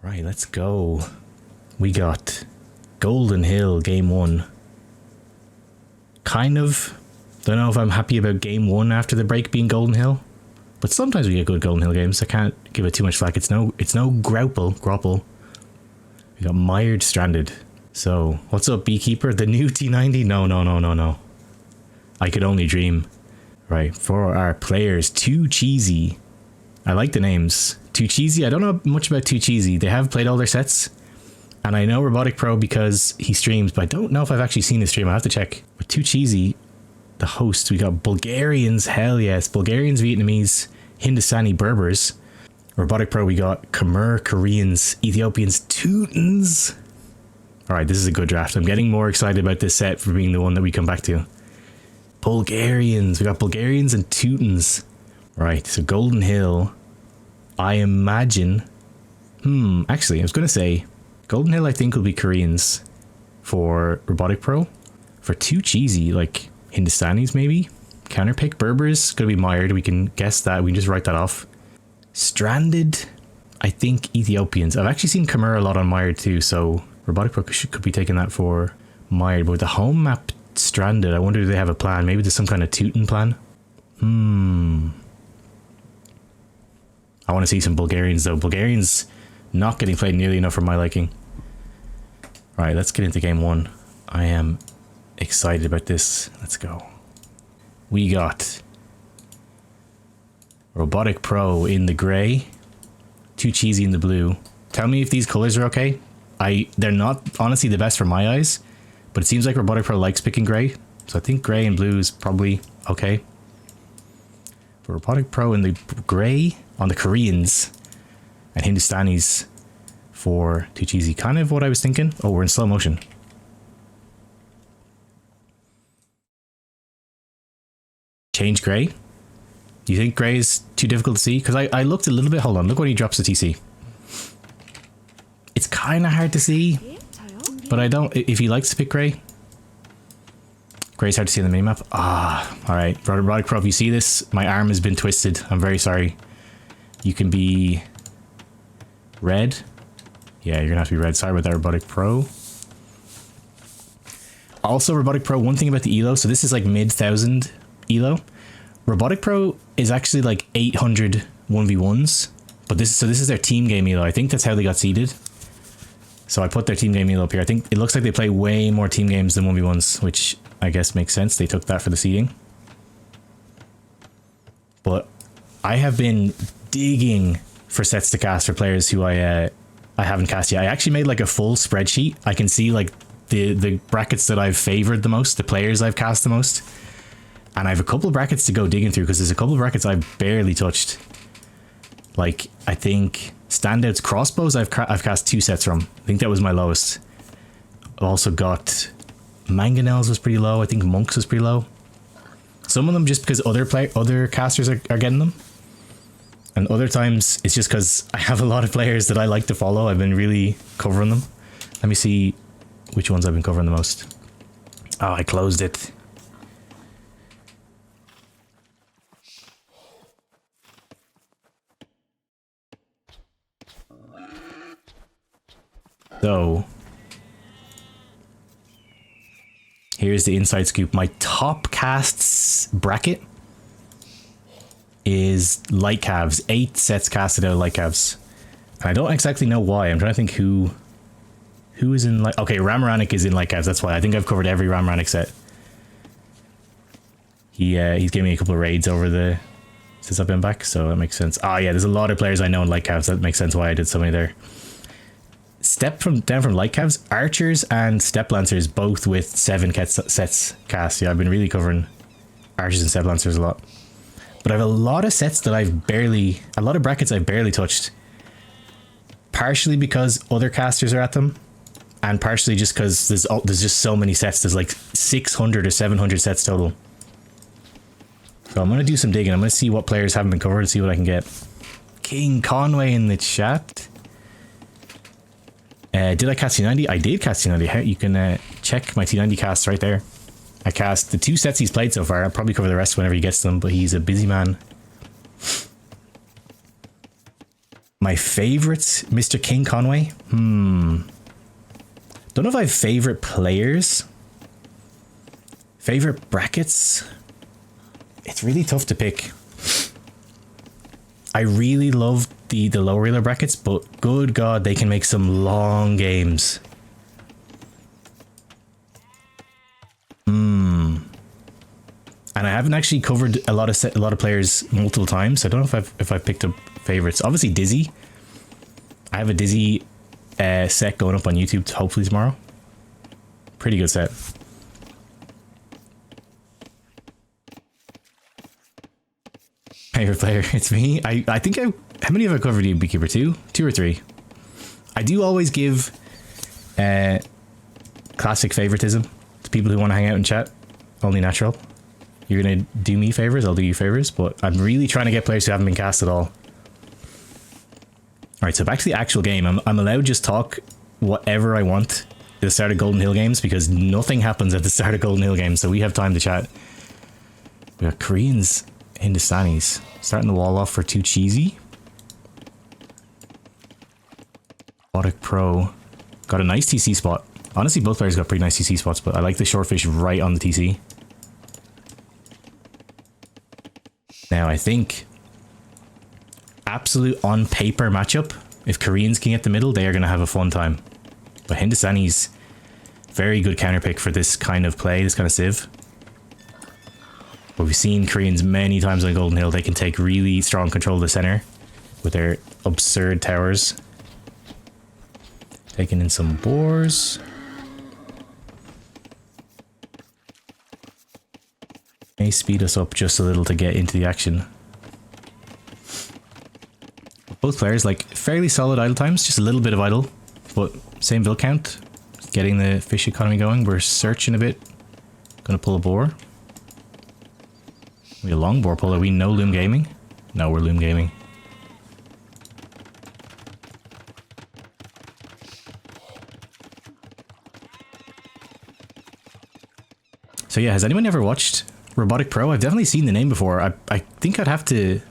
Right, let's go. We got Golden Hill game 1. Kind of. Don't know if I'm happy about game 1 after the break being Golden Hill. But sometimes we get good Golden Hill games. I can't give it too much flack. It's no grapple. We got Mired Stranded. So, what's up, Beekeeper? The new T90? No. I could only dream. Right, for our players, 2cheasy. I like the names. 2cheasy, I don't know much about 2cheasy. They have played all their sets. And I know RoboticPro because he streams, but I don't know if I've actually seen his stream. I have to check. But 2cheasy, the host, we got Bulgarians, hell yes. Bulgarians, Vietnamese, Hindustani, Berbers. RoboticPro, we got Khmer, Koreans, Ethiopians, Teutons. Alright, this is a good draft. I'm getting more excited about this set for being the one that we come back to. Bulgarians, we got Bulgarians and Teutons. Right, so Golden Hill, I imagine... actually, I was going to say, Golden Hill I think will be Koreans for RoboticPro. For 2cheasy, like Hindustanis maybe? Counterpick, Berbers, going to be Mired, we can guess that, we can just write that off. Stranded, I think Ethiopians. I've actually seen Khmer a lot on Mired too, so RoboticPro could be taking that for Mired. But with the home map Stranded, I wonder if they have a plan. Maybe there's some kind of Teuton plan. I want to see some Bulgarians though. Bulgarians not getting played nearly enough for my liking. Right, let's get into game 1. I am excited about this. Let's go. We got RoboticPro in the grey, 2cheasy in the blue. Tell me if these colors are okay. They're not honestly the best for my eyes, but it seems like RoboticPro likes picking grey, so I think grey and blue is probably okay. For RoboticPro in the grey on the Koreans and Hindustanis for 2cheasy. Kind of what I was thinking. Oh, we're in slow motion. Change grey. Do you think grey is too difficult to see? Because I looked a little bit. Hold on. Look when he drops the TC. It's kind of hard to see. But I don't... If he likes to pick grey. Grey's hard to see on the minimap. Alright. RoboticPro, if you see this, my arm has been twisted. I'm very sorry. You can be... red. Yeah, you're gonna have to be red. Sorry about that, RoboticPro. Also, RoboticPro, one thing about the elo. So this is like mid-1000 elo. RoboticPro is actually like 800 1v1s. But this is their team game elo. I think that's how they got seeded. So I put their team game elo up here. I think it looks like they play way more team games than 1v1s, which I guess makes sense. They took that for the seeding. But I have been digging for sets to cast for players who I haven't cast yet. I actually made like a full spreadsheet. I can see like the brackets that I've favored the most, the players I've cast the most. And I have a couple of brackets to go digging through because there's a couple of brackets I've barely touched. Like, I think... Standouts, Crossbows, I've cast 2 sets from. I think that was my lowest. I've also got Mangonels was pretty low. I think Monks was pretty low. Some of them just because other casters are getting them. And other times it's just because I have a lot of players that I like to follow. I've been really covering them. Let me see which ones I've been covering the most. Oh, I closed it. So, here's the inside scoop. My top casts bracket is light calves. 8 sets casted out of light calves. And I don't exactly know why. I'm trying to think who is in light... Okay, Ramaranik is in light calves. That's why. I think I've covered every Ramaranik set. He's giving me a couple of raids over the... since I've been back, so that makes sense. Oh yeah, there's a lot of players I know in light calves. That makes sense why I did so many there. Down from light calves, archers and step lancers both with 7 sets cast. Yeah, I've been really covering archers and step lancers a lot. But I have a lot of sets that a lot of brackets I've barely touched. Partially because other casters are at them, and partially just because there's just so many sets. There's like 600 or 700 sets total. So I'm going to do some digging. I'm going to see what players haven't been covered and see what I can get. King Conway in the chat. Did I cast T90? I did cast T90. You can check my T90 casts right there. I cast the 2 sets he's played so far. I'll probably cover the rest whenever he gets them, but he's a busy man. My favorites, Mr. King Conway. Don't know if I have favorite players. Favorite brackets. It's really tough to pick. I really love the low reeler brackets, but good God, they can make some long games. And I haven't actually covered a lot of players multiple times, so I don't know if I've picked up favorites. Obviously Dizzy. I have a Dizzy set going up on YouTube hopefully tomorrow. Pretty good set. Favorite player, it's me. I think how many have I covered you, Beekeeper? Two or three? I do always give classic favoritism to people who want to hang out and chat. Only natural. You're gonna do me favors, I'll do you favors, but I'm really trying to get players who haven't been cast at all. Alright, so back to the actual game. I'm allowed to just talk whatever I want at the start of Golden Hill games because nothing happens at the start of Golden Hill games, so we have time to chat. We got Koreans, Hindustanis. Starting the wall off for 2cheasy. RoboticPro. Got a nice TC spot. Honestly, both players got pretty nice TC spots, but I like the shortfish right on the TC. Now, I think absolute on paper matchup. If Koreans can get the middle, they are going to have a fun time. But Hindustani's very good counter pick for this kind of play, this kind of civ. But we've seen Koreans many times on Golden Hill. They can take really strong control of the center with their absurd towers. Taking in some boars. May speed us up just a little to get into the action. Both players like fairly solid idle times, just a little bit of idle, but same build count. Getting the fish economy going. We're searching a bit. Gonna pull a boar. We a long boar puller. We no loom gaming? No, we're loom gaming. So yeah, has anyone ever watched RoboticPro? I've definitely seen the name before. I think I'd have to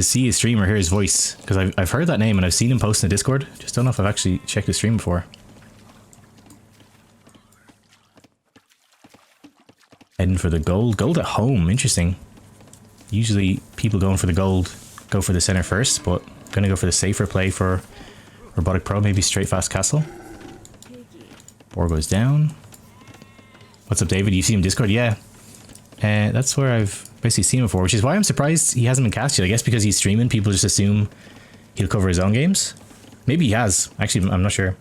see his stream or hear his voice, because I've heard that name and I've seen him post in the Discord. Just don't know if I've actually checked his stream before. Heading for the gold. Gold at home. Interesting. Usually people going for the gold go for the center first, but I'm gonna go for the safer play for RoboticPro. Maybe straight fast castle. Boar goes down. What's up, David? You see him Discord? Yeah. That's where I've basically seen him before, which is why I'm surprised he hasn't been cast yet. I guess because he's streaming, people just assume he'll cover his own games. Maybe he has. Actually, I'm not sure.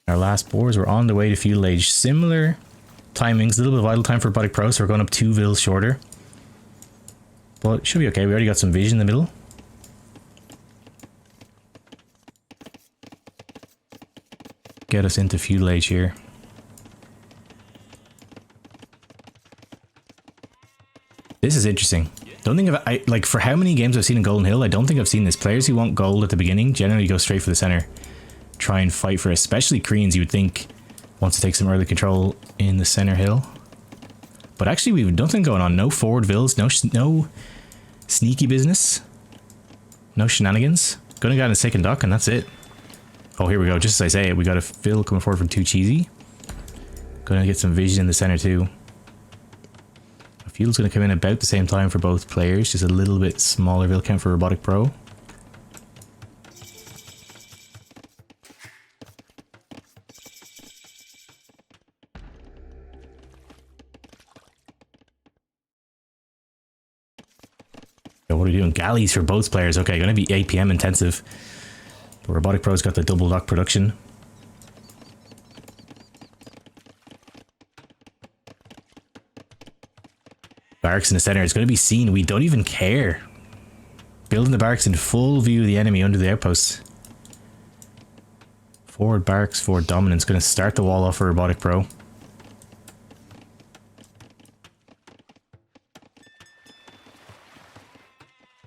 Our last boars were on the way to feudal age. Similar timings, a little bit of idle time for RoboticPro, so we're going up 2 vils shorter. But it should be okay. We already got some vision in the middle. Get us into feudal age here. This is interesting. Don't think I like, for how many games I've seen in Golden Hill, I don't think I've seen this. Players who want gold at the beginning generally go straight for the center. Try and fight for, especially Koreans, you would think wants to take some early control in the center hill. But actually we've nothing going on. No forward vills, no sneaky business. No shenanigans. Gonna go in a second dock and that's it. Oh, here we go. Just as I say it, we got a fill coming forward from 2cheasy. Gonna get some vision in the center too. A field's gonna come in about the same time for both players. Just a little bit smaller vill count for RoboticPro. What are we doing? Galleys for both players. Okay, gonna be APM intensive. But RoboticPro's got the double dock production. Barracks in the center is going to be seen. We don't even care. Building the barracks in full view of the enemy under the outposts. Forward barracks, forward dominance. Going to start the wall off for RoboticPro.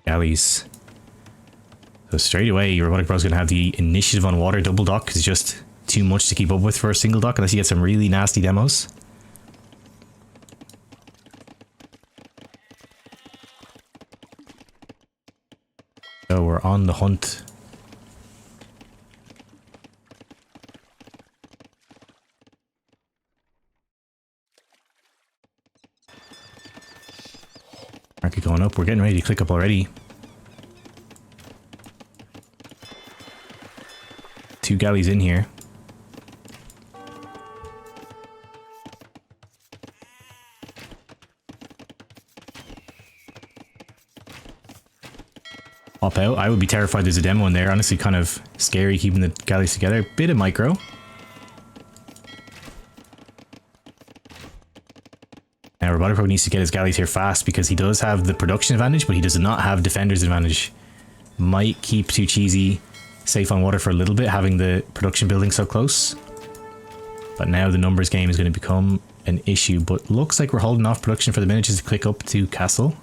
Galleys. So straight away, RoboticPro's going to have the initiative on water. Double dock is just too much to keep up with for a single dock, unless you get some really nasty demos. So we're on the hunt. Market going up. We're getting ready to click up already. 2 galleys in here. Pop out. I would be terrified there's a demo in there. Honestly, kind of scary keeping the galleys together. Bit of micro. Now, RoboticPro needs to get his galleys here fast because he does have the production advantage, but he does not have defender's advantage. Might keep 2cheasy safe on water for a little bit, having the production building so close. But now the numbers game is going to become an issue. But looks like we're holding off production for the minute just to click up to castle.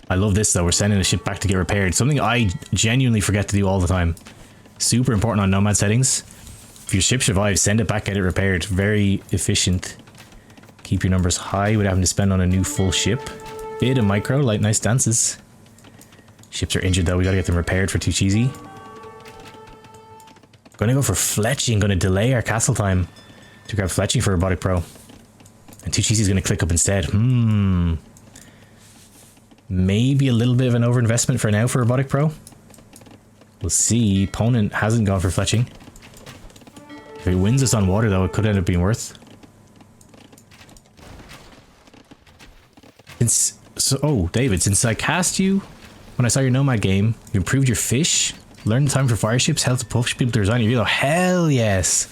I love this though, we're sending a ship back to get repaired. Something I genuinely forget to do all the time. Super important on Nomad settings. If your ship survives, send it back, get it repaired. Very efficient. Keep your numbers high without having to spend on a new full ship. Bit of micro, like nice dances. Ships are injured though, we gotta get them repaired for 2cheasy. Gonna go for fletching, gonna delay our castle time to grab fletching for RoboticPro. And 2cheasy's gonna click up instead. Maybe a little bit of an overinvestment for now for RoboticPro. We'll see. Opponent hasn't gone for fletching. If he wins us on water though, it could end up being worth. Oh, David, since I cast you when I saw your Nomad game, you improved your fish, learned the time for fire ships, helped to push people to resign your reload. Hell yes!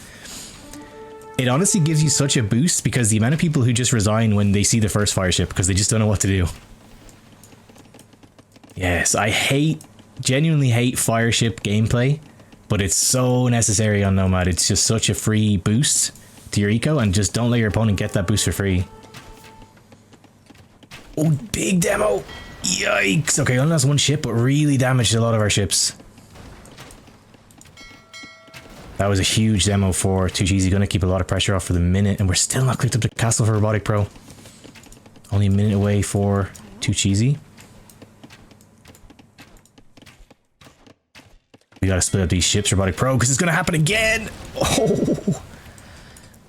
It honestly gives you such a boost because the amount of people who just resign when they see the first fire ship because they just don't know what to do. Yes, I genuinely hate fire ship gameplay, but it's so necessary on Nomad. It's just such a free boost to your eco, and just don't let your opponent get that boost for free. Oh, big demo! Yikes! Okay, only lost 1 ship, but really damaged a lot of our ships. That was a huge demo for 2cheasy. Gonna keep a lot of pressure off for the minute, and we're still not clicked up to castle for RoboticPro. Only a minute away for 2cheasy. We gotta split up these ships, RoboticPro, because it's gonna happen again! Oh!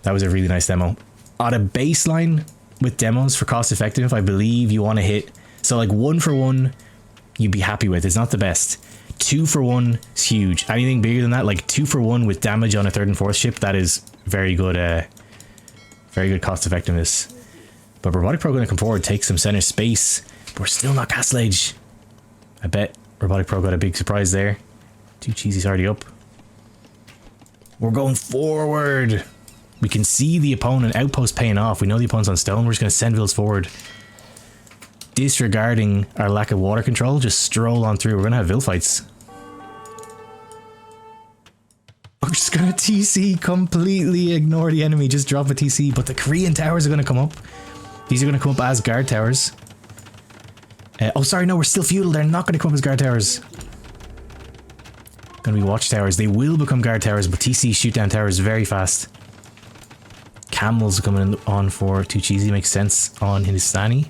That was a really nice demo. On a baseline with demos for cost effective, I believe you want to hit... So like 1 for 1, you'd be happy with. It's not the best. 2 for 1 is huge. Anything bigger than that, like 2 for 1 with damage on a 3rd and 4th ship, that is very good cost effectiveness. But RoboticPro gonna come forward, take some center space, but we're still not castle age. I bet RoboticPro got a big surprise there. 2cheasy's already up. We're going forward. We can see the opponent outpost paying off. We know the opponent's on stone. We're just going to send vills forward. Disregarding our lack of water control, just stroll on through. We're going to have vill fights. We're just going to TC, completely ignore the enemy, just drop a TC. But the Korean towers are going to come up. These are going to come up as guard towers. Oh, sorry, no, we're still feudal. They're not going to come up as guard towers. Gonna be watchtowers. They will become guard towers, but TC shoot down towers very fast. Camels coming on for 2cheasy, makes sense on Hindustani.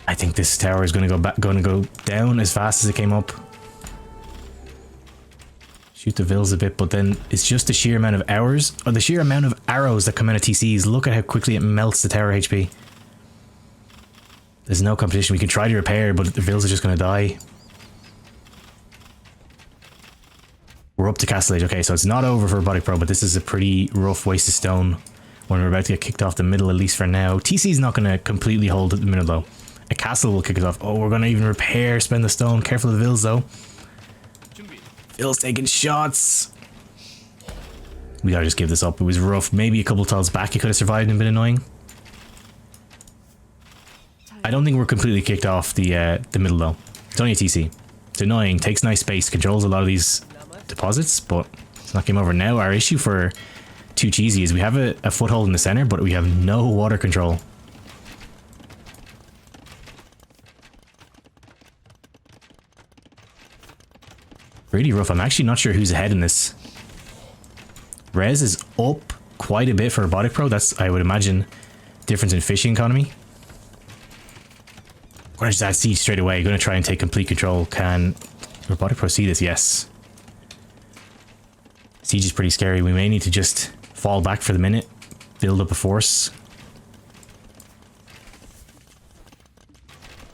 I think this tower is gonna go down as fast as it came up. Shoot the vills a bit, but then it's just the sheer amount of hours, or the sheer amount of arrows that come out of TCs. Look at how quickly it melts the tower HP. There's no competition. We can try to repair, but the vills are just going to die. We're up to castle age. Okay, so it's not over for RoboticPro, but this is a pretty rough waste of stone when we're about to get kicked off the middle, at least for now. TC's not going to completely hold at the middle, though. A castle will kick us off. Oh, we're going to even repair, spend the stone. Careful of the vills, though. Vills taking shots. We got to just give this up. It was rough. Maybe a couple tiles back, it could have survived and been annoying. I don't think we're completely kicked off the middle though. It's only a TC. It's annoying, takes nice space, controls a lot of these deposits, but it's not game over now. Our issue for 2cheasy is we have a foothold in the center, but we have no water control. Really rough. I'm actually not sure who's ahead in this. Rez is up quite a bit for RoboticPro. That's, I would imagine, difference in fishing economy. I'm going to just add siege straight away. Going to try and take complete control. Can RoboticPro see this? Yes. Siege is pretty scary. We may need to just fall back for the minute. Build up a force.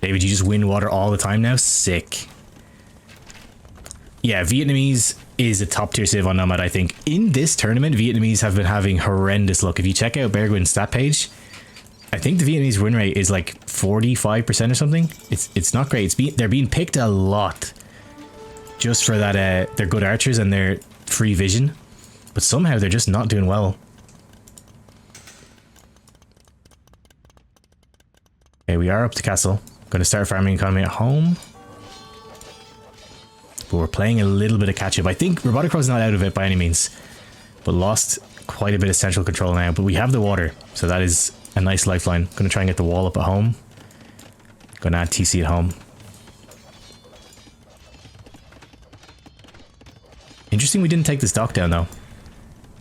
David, you just win water all the time now? Sick. Yeah, Vietnamese is a top tier civ on Nomad, I think. In this tournament, Vietnamese have been having horrendous luck. If you check out Beargwin's stat page, I think the Vietnamese win rate is like 45% or something. It's not great. They're being picked a lot just for that they're good archers and their free vision. But somehow they're just not doing well. Okay, we are up to castle. Going to start farming economy at home. But we're playing a little bit of catch up. I think RoboticPro's not out of it by any means. But lost quite a bit of central control now. But we have the water. So that is a nice lifeline. Going to try and get the wall up at home. Going to add TC at home. Interesting we didn't take this dock down though.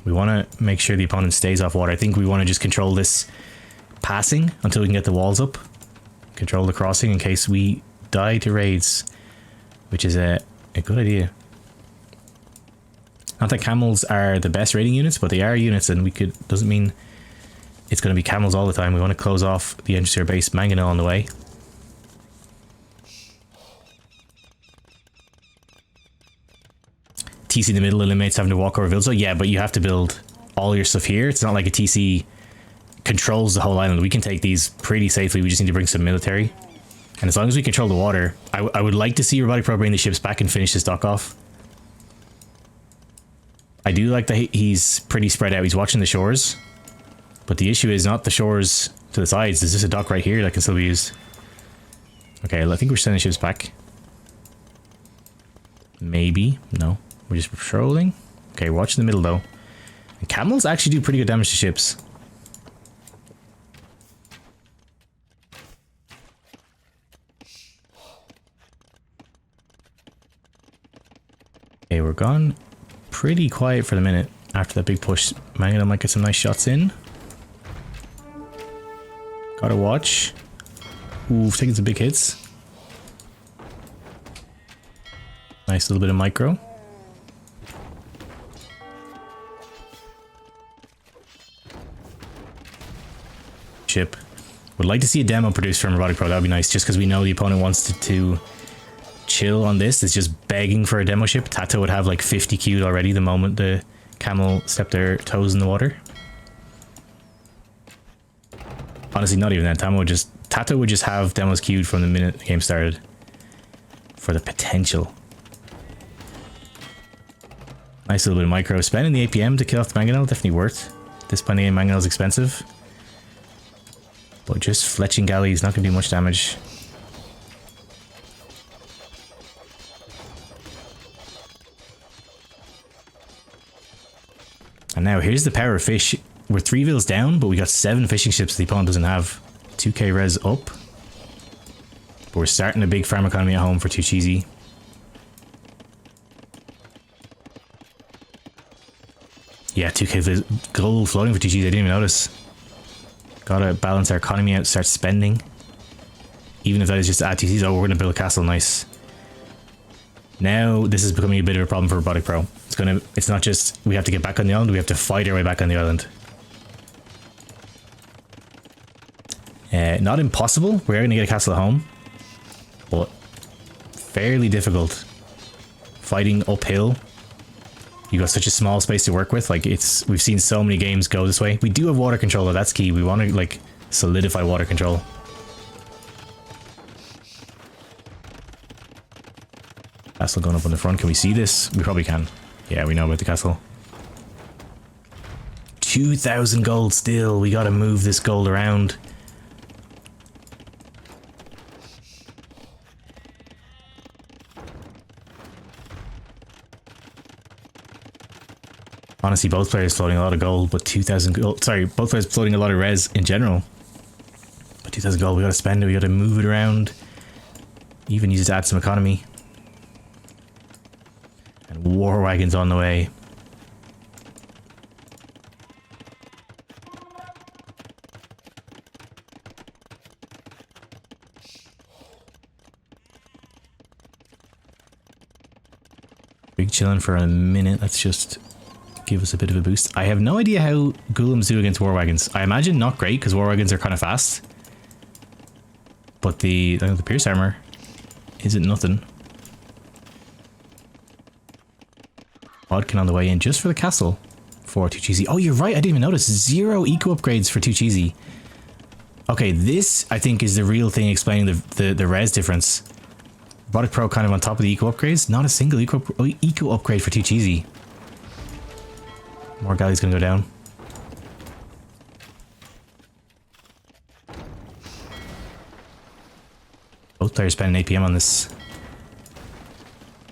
We want to make sure the opponent stays off water. I think we want to just control this passing until we can get the walls up. Control the crossing in case we die to raids, which is a good idea. Not that camels are the best raiding units, but they are units, and doesn't mean it's going to be camels all the time. We want to close off the engineer base. Mangonel on the way. TC in the middle eliminates having to walk over village. So yeah, but you have to build all your stuff here. It's not like a TC controls the whole island. We can take these pretty safely. We just need to bring some military. And as long as we control the water, I would like to see RoboticPro bring the ships back and finish this dock off. I do like that he's pretty spread out. He's watching the shores. But the issue is not the shores to the sides. There's just a dock right here that can still be used. Okay, I think we're sending ships back. Maybe. No. We're just patrolling. Okay, we're watching the middle though. And camels actually do pretty good damage to ships. Okay, we're gone pretty quiet for the minute. After that big push, Mangonel might get some nice shots in. Gotta watch. Ooh, taking some big hits. Nice little bit of micro. Ship. Would like to see a demo produced from RoboticPro. That would be nice, just because we know the opponent wants to chill on this. It's just begging for a demo ship. Tato would have like 50 queued already the moment the camel stepped their toes in the water. Honestly, not even that. Tato would just have demos queued from the minute the game started for the potential. Nice little bit of micro. Spending the APM to kill off the Mangonel, definitely worth. This point in Mangonel is expensive. But just fletching galley is not going to do much damage. And now here's the power of fish. We're 3 vills down, but we got 7 fishing ships the opponent doesn't have. 2k res up. But we're starting a big farm economy at home for 2cheasy. Yeah, 2k gold floating for 2cheasy. I didn't even notice. Gotta balance our economy out, start spending. Even if that is just to add TCs. Oh, we're gonna build a castle, nice. Now this is becoming a bit of a problem for RoboticPro. It's not just we have to get back on the island, we have to fight our way back on the island. Not impossible. We're gonna get a castle at home, but fairly difficult. Fighting uphill. You got such a small space to work with. Like we've seen so many games go this way. We do have water control though, that's key. We want to like solidify water control. Castle going up on the front. Can we see this? We probably can. Yeah, we know about the castle. 2,000 gold still. We gotta move this gold around. Honestly, both players floating a lot of gold, but 2,000 gold. Sorry, both players floating a lot of res in general. But 2,000 gold, we gotta spend it, we gotta move it around. Even use it to add some economy. And war wagons on the way. Big chilling for a minute. Let's just give us a bit of a boost. I have no idea how golems do against war wagons. I imagine not great because war wagons are kind of fast. But the pierce armor isn't nothing. Bodkin on the way in just for the castle for 2cheasy. Oh, you're right. I didn't even notice. 0 eco upgrades for 2cheasy. Okay, this I think is the real thing explaining the res difference. RoboticPro kind of on top of the eco upgrades. Not a single eco upgrade for 2cheasy. More galleys gonna go down. Both players spending APM on this.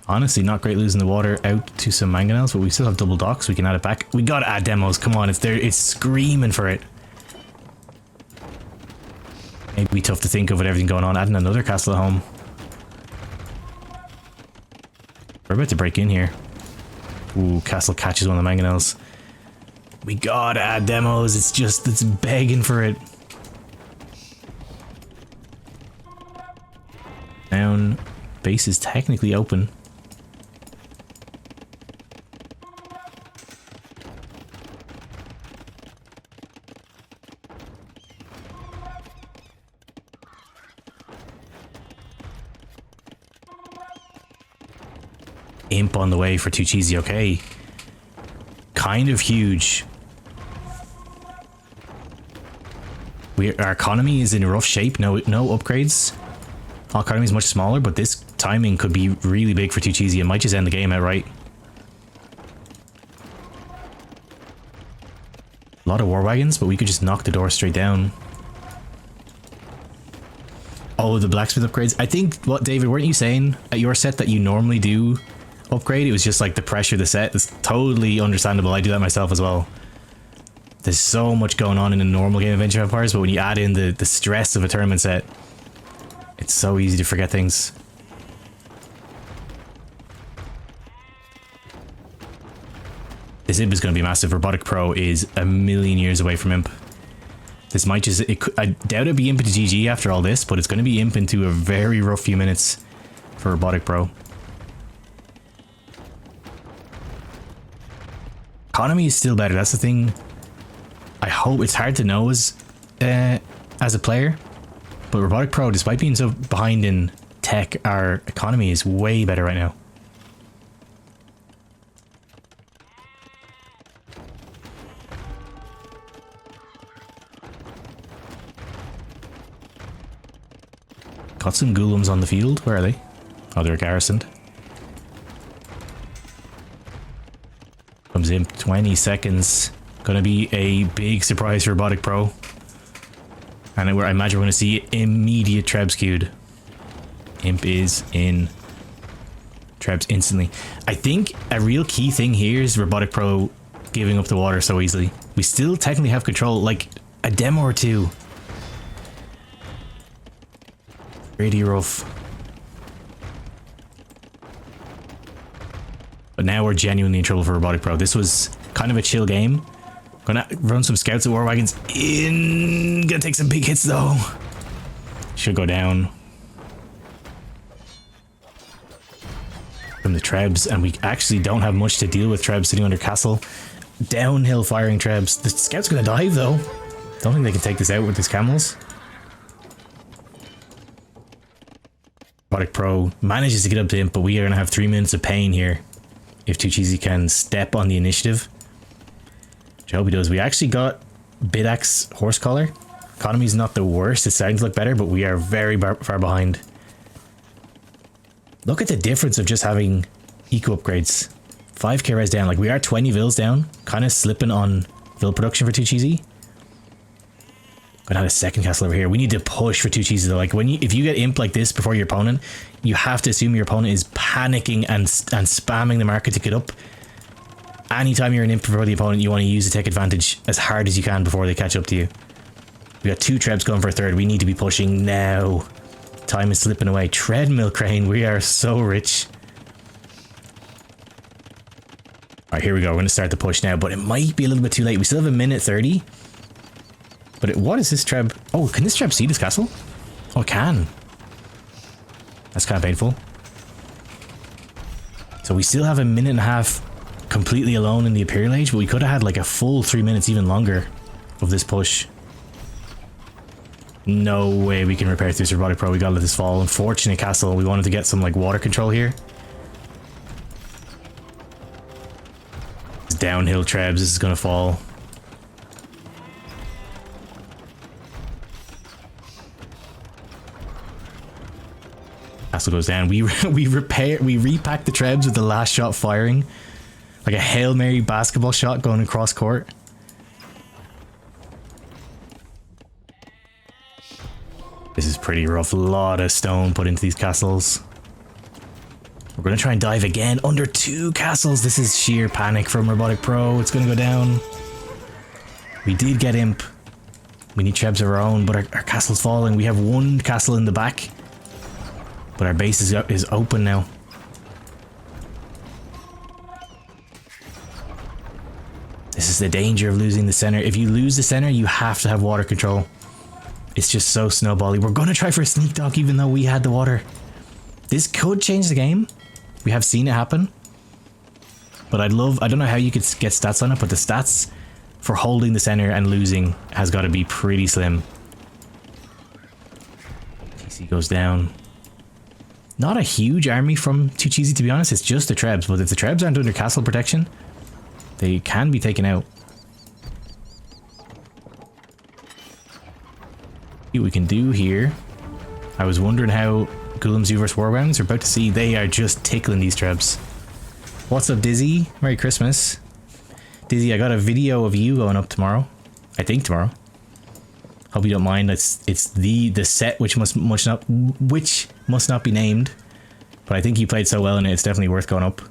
Honestly, not great losing the water out to some mangonels, but we still have double docks. We can add it back. We gotta add demos. Come on, it's there. It's screaming for it. Maybe tough to think of with everything going on. Adding another castle at home. We're about to break in here. Ooh, castle catches one of the mangonels. We gotta add demos. It's begging for it. Down. Base is technically open. Imp on the way for 2cheasy, okay. Kind of huge. Our economy is in rough shape, no upgrades. Our economy is much smaller, but this timing could be really big for 2cheasy. It might just end the game outright. A lot of war wagons, but we could just knock the door straight down. Oh, the blacksmith upgrades. I think, what, David, weren't you saying at your set that you normally do upgrade? It was just like the pressure of the set. It's totally understandable. I do that myself as well. There's so much going on in a normal game of Age of Empires, but when you add in the stress of a tournament set, it's so easy to forget things. This imp is going to be massive. RoboticPro is a million years away from imp. This might just... I doubt it'd be imp into GG after all this, but it's going to be imp into a very rough few minutes for RoboticPro. Economy is still better. That's the thing. I hope it's hard to know as a player, but RoboticPro, despite being so behind in tech, our economy is way better right now. Got some golems on the field. Where are they? Oh, they're garrisoned. Comes in 20 seconds. Gonna be a big surprise for RoboticPro. And I imagine we're going to see immediate Trebs queued. Imp is in Trebs instantly. I think a real key thing here is RoboticPro giving up the water so easily. We still technically have control, like a demo or two. Pretty rough. But now we're genuinely in trouble for RoboticPro. This was kind of a chill game. Gonna run some scouts at war wagons in. Gonna take some big hits though. Should go down. From the Trebs, and we actually don't have much to deal with Trebs sitting under castle. Downhill firing Trebs. The scout's gonna dive though. Don't think they can take this out with these camels. RoboticPro manages to get up to him, but we are gonna have 3 minutes of pain here if 2cheasy can step on the initiative. Which I hope he does. We actually got Bidax horse collar. Economy's not the worst. It's starting to look better, but we are very far behind. Look at the difference of just having eco upgrades. 5k res down. Like, we are 20 vills down. Kind of slipping on vill production for 2cheasy. Gonna have a second castle over here. We need to push for 2cheasy though. Like, if you get imp like this before your opponent, you have to assume your opponent is panicking and spamming the market to get up. Anytime you're an imp before the opponent, you want to use to take advantage as hard as you can before they catch up to you. We got 2 Trebs going for a third. We need to be pushing now. Time is slipping away. Treadmill crane. We are so rich. Alright, here we go. We're going to start the push now, but it might be a little bit too late. We still have a minute 30. But what is this Treb? Oh, can this Treb see this castle? Oh, it can. That's kind of painful. So we still have a minute and a half completely alone in the Imperial Age, but we could have had like a full 3 minutes even longer of this push. No way we can repair through this RoboticPro. We gotta let this fall. Unfortunate castle. We wanted to get some like water control here. It's downhill Trebs. This is gonna fall. Castle goes down. We repack the Trebs with the last shot firing. Like a Hail Mary basketball shot going across court. This is pretty rough. A lot of stone put into these castles. We're going to try and dive again. Under 2 castles. This is sheer panic from RoboticPro. It's going to go down. We did get Imp. We need Trebs of our own, but our castle's falling. We have 1 castle in the back. But our base is open now. This is the danger of losing the center. If you lose the center, you have to have water control. It's just so snowbally. We're going to try for a sneak dock even though we had the water. This could change the game. We have seen it happen. But I don't know how you could get stats on it, but the stats for holding the center and losing has got to be pretty slim. TC goes down. Not a huge army from 2cheasy, to be honest. It's just the Trebs, but if the Trebs aren't under castle protection, they can be taken out. See what we can do here. I was wondering how Ghulam's U vs Wargrounds are about to see. They are just tickling these Trebs. What's up, Dizzy? Merry Christmas. Dizzy, I got a video of you going up tomorrow. I think tomorrow. Hope you don't mind. It's the set which must not be named. But I think you played so well in it, it's definitely worth going up.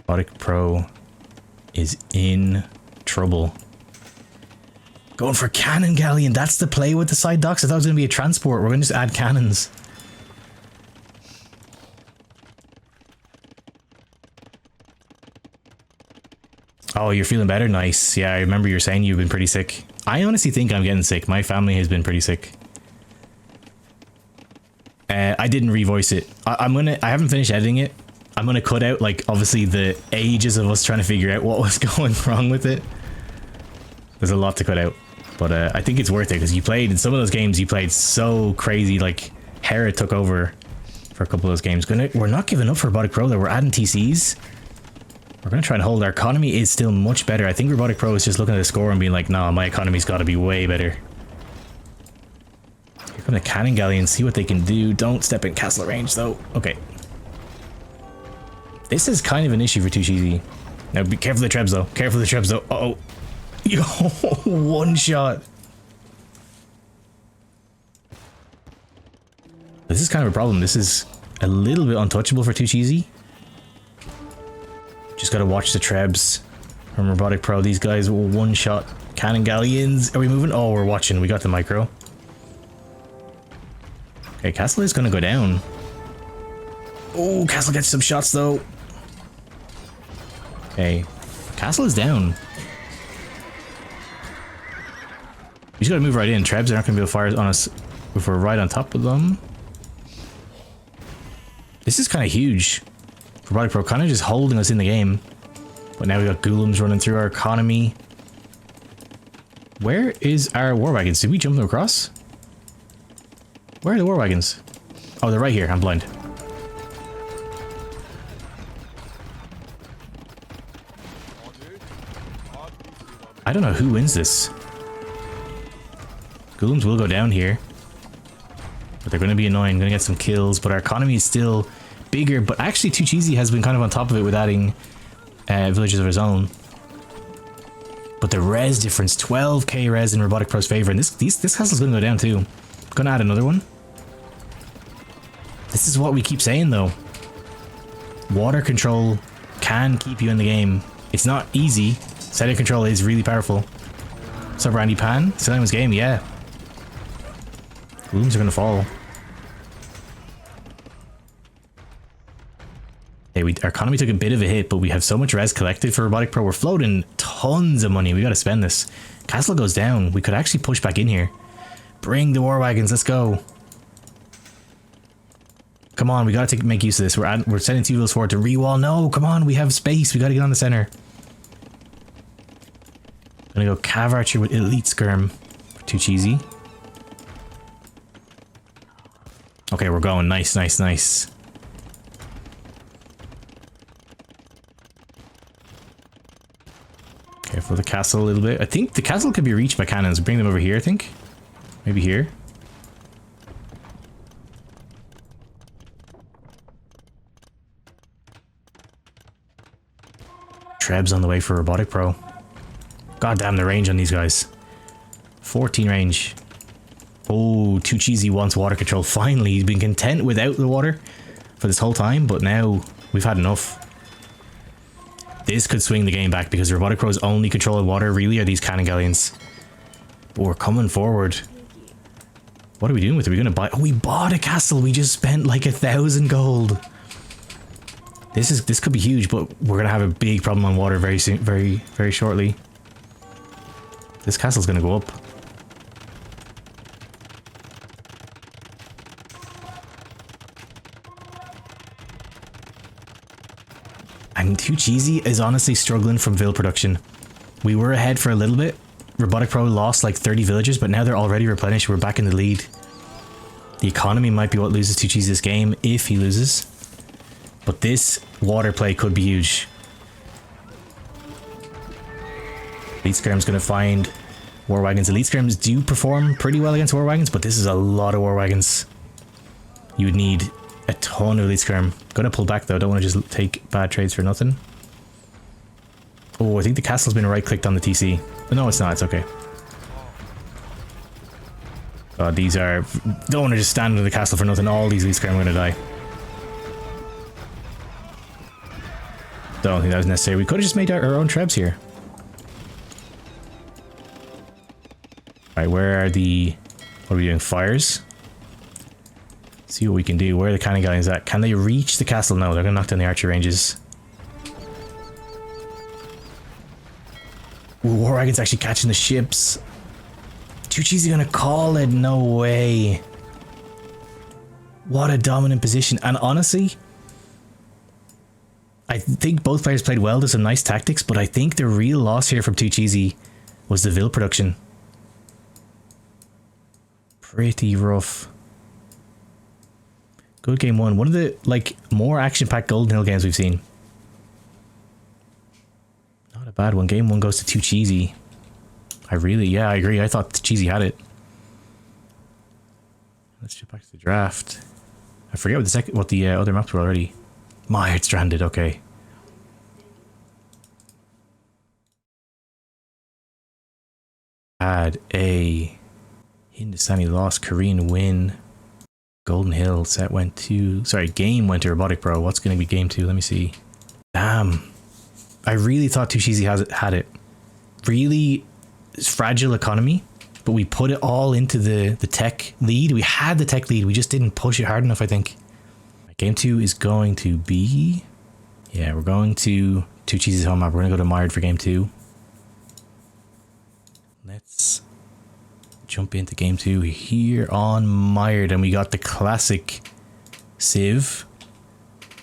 RoboticPro is in trouble. Going for cannon galleon. That's the play with the side docks. I thought it was going to be a transport. We're going to just add cannons. Oh, you're feeling better? Nice. Yeah, I remember you were saying you've been pretty sick. I honestly think I'm getting sick. My family has been pretty sick. I didn't revoice it. I haven't finished editing it. I'm gonna cut out, like, obviously the ages of us trying to figure out what was going wrong with it. There's a lot to cut out. But I think it's worth it, because you played, in some of those games, you played so crazy, like, Hera took over for a couple of those games. We're not giving up for RoboticPro, though. We're adding TCs. We're going to try and hold. Our economy is still much better. I think RoboticPro is just looking at the score and being like, nah, my economy's got to be way better. Here come the cannon galleons, see what they can do. Don't step in castle range, though. Okay. This is kind of an issue for 2cheasy. Now, be careful of the Trebs, though. Careful of the Trebs, though. Uh-oh. Yo, 1 shot. This is kind of a problem. This is a little bit untouchable for 2cheasy. Just gotta watch the Trebs from RoboticPro. These guys will 1-shot cannon galleons. Are we moving? Oh, we're watching. We got the micro. Okay, castle is gonna go down. Oh, castle gets some shots though. Okay, castle is down. We just gotta move right in. Trebs are not gonna be able to fire on us if we're right on top of them. This is kind of huge. RoboticPro kind of just holding us in the game. But now we got Ghulams running through our economy. Where is our war wagons? Did we jump them across? Where are the war wagons? Oh, they're right here. I'm blind. I don't know who wins this. Ghulams will go down here. But they're going to be annoying. Going to get some kills. But our economy is still bigger. But actually 2cheasy has been kind of on top of it with adding villages of his own. But the res difference, 12k res in RoboticPro's favor. And this castle's going to go down too. Going to add another one. This is what we keep saying though. Water control can keep you in the game. It's not easy. Center control is really powerful. What's up, Randy Pan? It's anyone's game, yeah. Rooms are gonna fall. Hey, our economy took a bit of a hit, but we have so much res collected for RoboticPro. We're floating tons of money. We got to spend this. Castle goes down. We could actually push back in here. Bring the war wagons. Let's go. Come on, we got to make use of this. We're sending 2 villas forward to re-wall. No, come on, we have space. We got to get on the center. Gonna go Cav Archer with Elite Skirm. Too cheesy. Okay, we're going. Nice, nice, nice. Careful the castle a little bit. I think the castle could be reached by cannons. Bring them over here, I think. Maybe here. Treb's on the way for RoboticPro. God damn the range on these guys. 14 range. Oh, 2cheasy wants water control. Finally, he's been content without the water for this whole time, but now we've had enough. This could swing the game back because RoboticPro's only control of water really are these cannon galleons. But we're coming forward. What are we doing with it? Are we gonna buy? Oh, we bought a castle. We just spent like 1,000 gold. This could be huge, but we're gonna have a big problem on water very soon, very shortly. This castle's gonna go up. And 2cheasy is honestly struggling from vill production. We were ahead for a little bit. RoboticPro lost like 30 villagers, but now they're already replenished. We're back in the lead. The economy might be what loses 2cheasy this game, if he loses. But this water play could be huge. Elite Skirm's gonna find war wagons. Elite Skirms do perform pretty well against war wagons, but this is a lot of war wagons. You would need a ton of Elite Skirm. Gonna pull back though, don't want to just take bad trades for nothing. Oh, I think the castle's been right-clicked on the TC. But no, it's not, it's okay. Oh, these are... Don't want to just stand under the castle for nothing. All these Elite Skirm are gonna die. Don't think that was necessary. We could have just made our own trebs here. Alright, where are the... What are we doing? Fires? See what we can do. Where are the cannon galleons at? Can they reach the castle? No, they're gonna knock down the archer ranges. Ooh, war wagon's actually catching the ships. 2cheasy gonna call it? No way. What a dominant position. And honestly, I think both players played well. There's some nice tactics, but I think the real loss here from 2cheasy was the vill production. Pretty rough. Good game one. One of the, like, more action-packed Golden Hill games we've seen. Not a bad one. Game one goes to 2cheasy. Yeah, I agree. I thought 2cheasy had it. Let's jump back to the draft. I forget what the other maps were already. Mired Stranded, okay. Had a Hindustani loss, Korean win. Golden Hill set went to... Sorry, game went to RoboticPro. What's going to be game 2? Let me see. Damn. I really thought 2cheasy had it. Really fragile economy, but we put it all into the tech lead. We had the tech lead. We just didn't push it hard enough, I think. Game 2 is going to be... Yeah, we're going to 2cheasy's home map. We're going to go to Mired for game 2. Let's jump into game 2 here on Mired, and we got the classic Civ.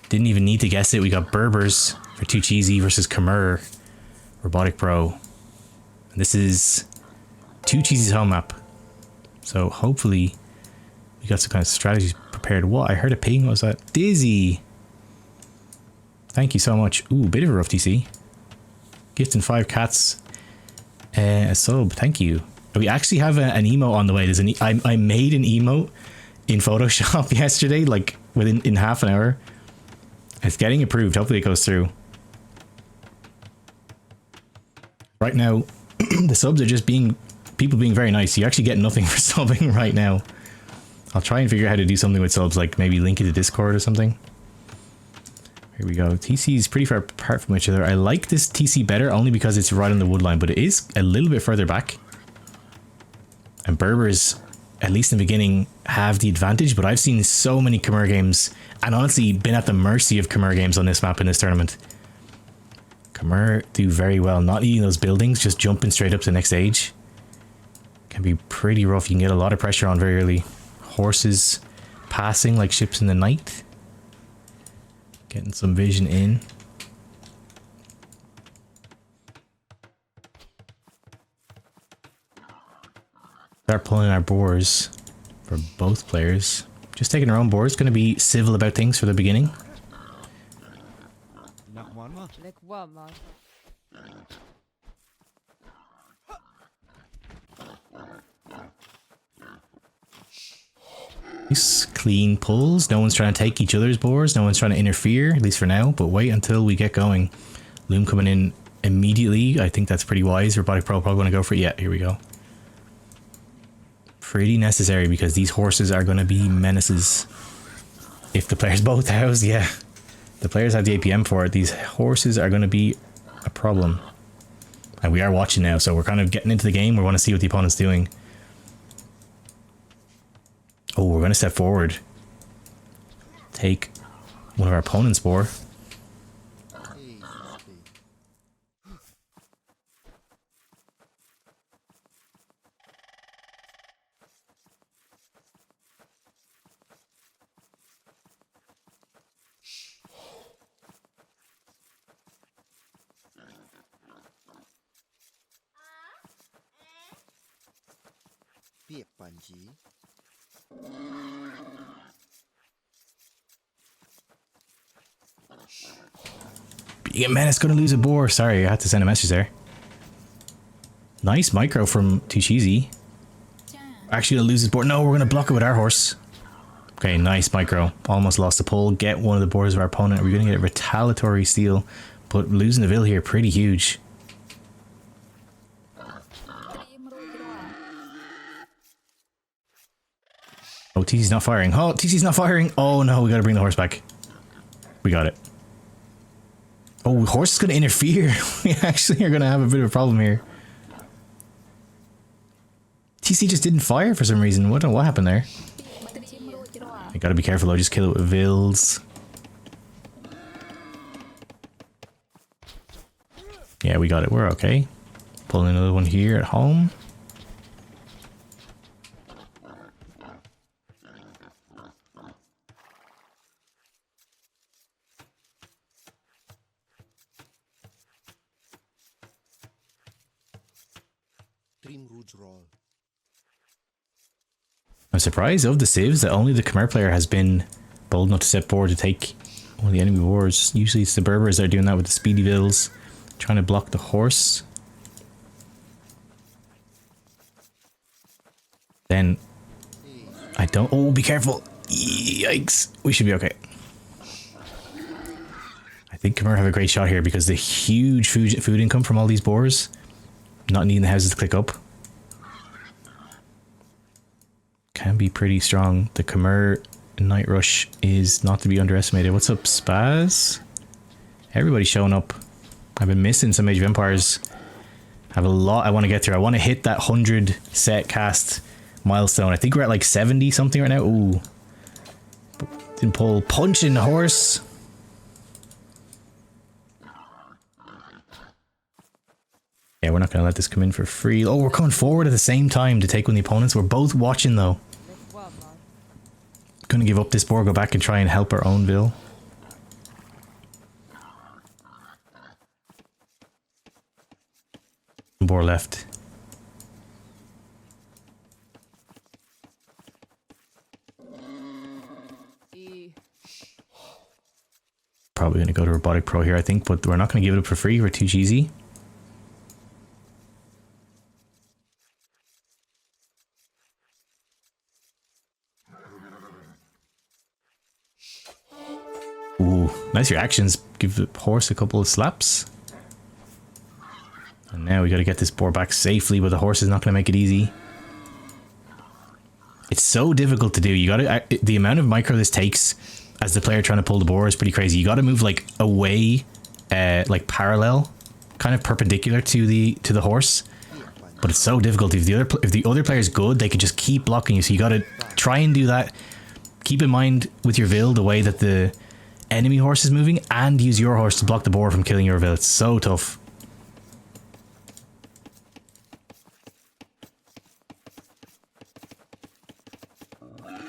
Didn't even need to guess it. We got Berbers for 2cheasy versus Khmer, RoboticPro. And this is 2cheasy's home map. So hopefully we got some kind of strategies prepared. What? I heard a ping. What was that? Dizzy. Thank you so much. Ooh, bit of a rough TC. Gifting 5 cats. A sub. Thank you. We actually have an emote on the way. There's I made an emote in Photoshop yesterday, like in half an hour. It's getting approved. Hopefully it goes through. Right now, the subs are just people being very nice. You actually get nothing for subbing right now. I'll try and figure out how to do something with subs, like maybe link it to Discord or something. Here we go. TC is pretty far apart from each other. I like this TC better only because it's right on the wood line, but it is a little bit further back. And Berbers at least in the beginning, have the advantage, but I've seen so many Khmer games, and honestly been at the mercy of Khmer games on this map in this tournament. Khmer do very well not needing those buildings, just jumping straight up to the next stage. Can be pretty rough. You can get a lot of pressure on very early. Horses passing like ships in the night. Getting some vision in. Start pulling our boars for both players. Just taking our own boars. Going to be civil about things for the beginning. Nice clean pulls. No one's trying to take each other's boars. No one's trying to interfere, at least for now. But wait until we get going. Loom coming in immediately. I think that's pretty wise. RoboticPro probably going to go for it. Yeah, here we go. Pretty necessary because these horses are going to be menaces. If the players both house, yeah. The players have the APM for it. These horses are going to be a problem. And we are watching now, so we're kind of getting into the game. We want to see what the opponent's doing. Oh, we're going to step forward. Take one of our opponent's boar. Yeah, man, it's going to lose a boar. Sorry, I had to send a message there. Nice micro from 2cheasy. Actually, going to lose his boar. No, we're going to block it with our horse. Okay, nice micro. Almost lost the pull. Get one of the boars of our opponent. We're going to get a retaliatory steal. But losing the vill here, pretty huge. Oh, TC's not firing. Oh, TC's not firing. Oh no, we got to bring the horse back. We got it. Oh, horse is going to interfere. We actually are going to have a bit of a problem here. TC just didn't fire for some reason. What happened there? I got to be careful though. Just kill it with vills. Yeah, we got it. We're okay. Pulling another one here at home. I'm surprised of the civs that only the Khmer player has been bold enough to step forward to take one of the enemy wars. Usually it's the Berbers that are doing that with the speedy vills, trying to block the horse. Then I don't. Oh, be careful! Yikes! We should be okay. I think Khmer have a great shot here because the huge food income from all these boars, not needing the houses to click up, can be pretty strong. The Khmer Night Rush is not to be underestimated. What's up, Spaz? Everybody's showing up. I've been missing some Age of Empires. I have a lot I want to get through. I want to hit that 100 set cast milestone. I think we're at like 70 something right now. Ooh. Didn't pull. Punch in the horse. Yeah, we're not going to let this come in for free. Oh, we're coming forward at the same time to take on the opponents. We're both watching though. Gonna give up this boar, go back and try and help our own vill. Boar left. Probably gonna go to RoboticPro here, I think, but we're not gonna give it up for free. We're too cheesy. Ooh, nice reactions. Give the horse a couple of slaps. And now we got to get this boar back safely, but the horse is not going to make it easy. It's so difficult to do. You got to the amount of micro this takes as the player trying to pull the boar is pretty crazy. You got to move like away, like parallel, kind of perpendicular to the horse, But it's so difficult. If the other player's good, they can just keep blocking you. So you got to try and do that. Keep in mind with your Vil the way that the enemy horse is moving, and use your horse to block the boar from killing your Vil. It's so tough.